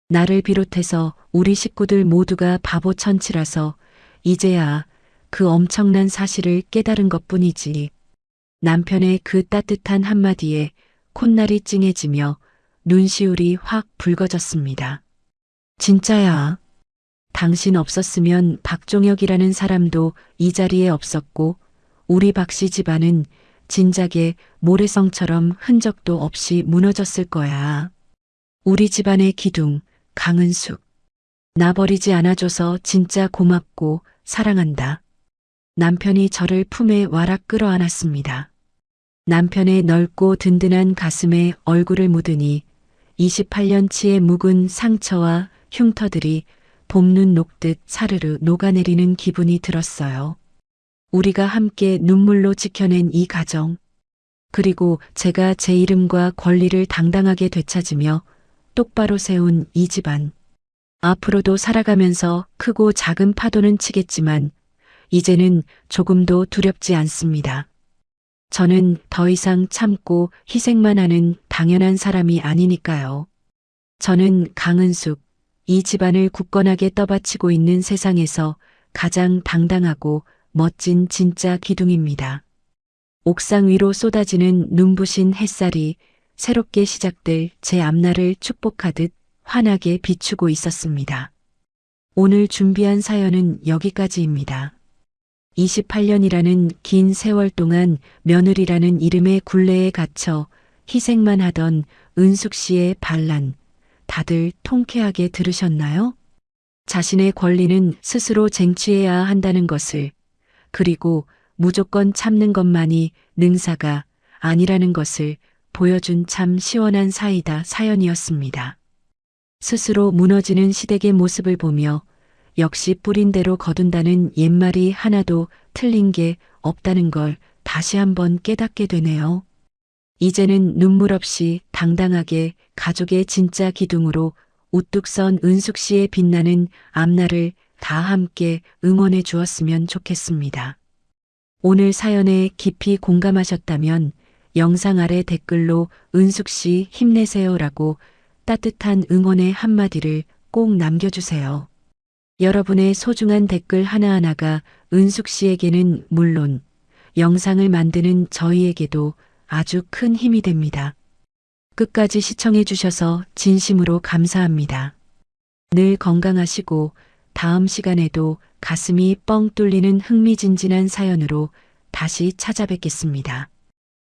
나를 비롯해서 우리 식구들 모두가 바보 천치라서 이제야 그 엄청난 사실을 깨달은 것뿐이지. 남편의 그 따뜻한 한마디에 콧날이 찡해지며 눈시울이 확 붉어졌습니다. 진짜야. 당신 없었으면 박종혁이라는 사람도 이 자리에 없었고 우리 박씨 집안은 진작에 모래성처럼 흔적도 없이 무너졌을 거야. 우리 집안의 기둥, 강은숙. 나 버리지 않아줘서 진짜 고맙고 사랑한다. 남편이 저를 품에 와락 끌어안았습니다. 남편의 넓고 든든한 가슴에 얼굴을 묻으니 28년치의 묵은 상처와 흉터들이 봄눈 녹듯 사르르 녹아내리는 기분이 들었어요. 우리가 함께 눈물로 지켜낸 이 가정, 그리고 제가 제 이름과 권리를 당당하게 되찾으며 똑바로 세운 이 집안. 앞으로도 살아가면서 크고 작은 파도는 치겠지만 이제는 조금도 두렵지 않습니다. 저는 더 이상 참고 희생만 하는 당연한 사람이 아니니까요. 저는 강은숙, 이 집안을 굳건하게 떠받치고 있는 세상에서 가장 당당하고 멋진 진짜 기둥입니다. 옥상 위로 쏟아지는 눈부신 햇살이 새롭게 시작될 제 앞날을 축복하듯 환하게 비추고 있었습니다. 오늘 준비한 사연은 여기까지입니다. 28년이라는 긴 세월 동안 며느리라는 이름의 굴레에 갇혀 희생만 하던 은숙 씨의 반란, 다들 통쾌하게 들으셨나요? 자신의 권리는 스스로 쟁취해야 한다는 것을, 그리고 무조건 참는 것만이 능사가 아니라는 것을 보여준 참 시원한 사이다 사연이었습니다. 스스로 무너지는 시댁의 모습을 보며 역시 뿌린 대로 거둔다는 옛말이 하나도 틀린 게 없다는 걸 다시 한번 깨닫게 되네요. 이제는 눈물 없이 당당하게 가족의 진짜 기둥으로 우뚝 선 은숙 씨의 빛나는 앞날을 다 함께 응원해 주었으면 좋겠습니다. 오늘 사연에 깊이 공감하셨다면 영상 아래 댓글로 은숙 씨 힘내세요라고 따뜻한 응원의 한마디를 꼭 남겨주세요. 여러분의 소중한 댓글 하나하나가 은숙 씨에게는 물론 영상을 만드는 저희에게도 아주 큰 힘이 됩니다. 끝까지 시청해 주셔서 진심으로 감사합니다. 늘 건강하시고 다음 시간에도 가슴이 뻥 뚫리는 흥미진진한 사연으로 다시 찾아뵙겠습니다.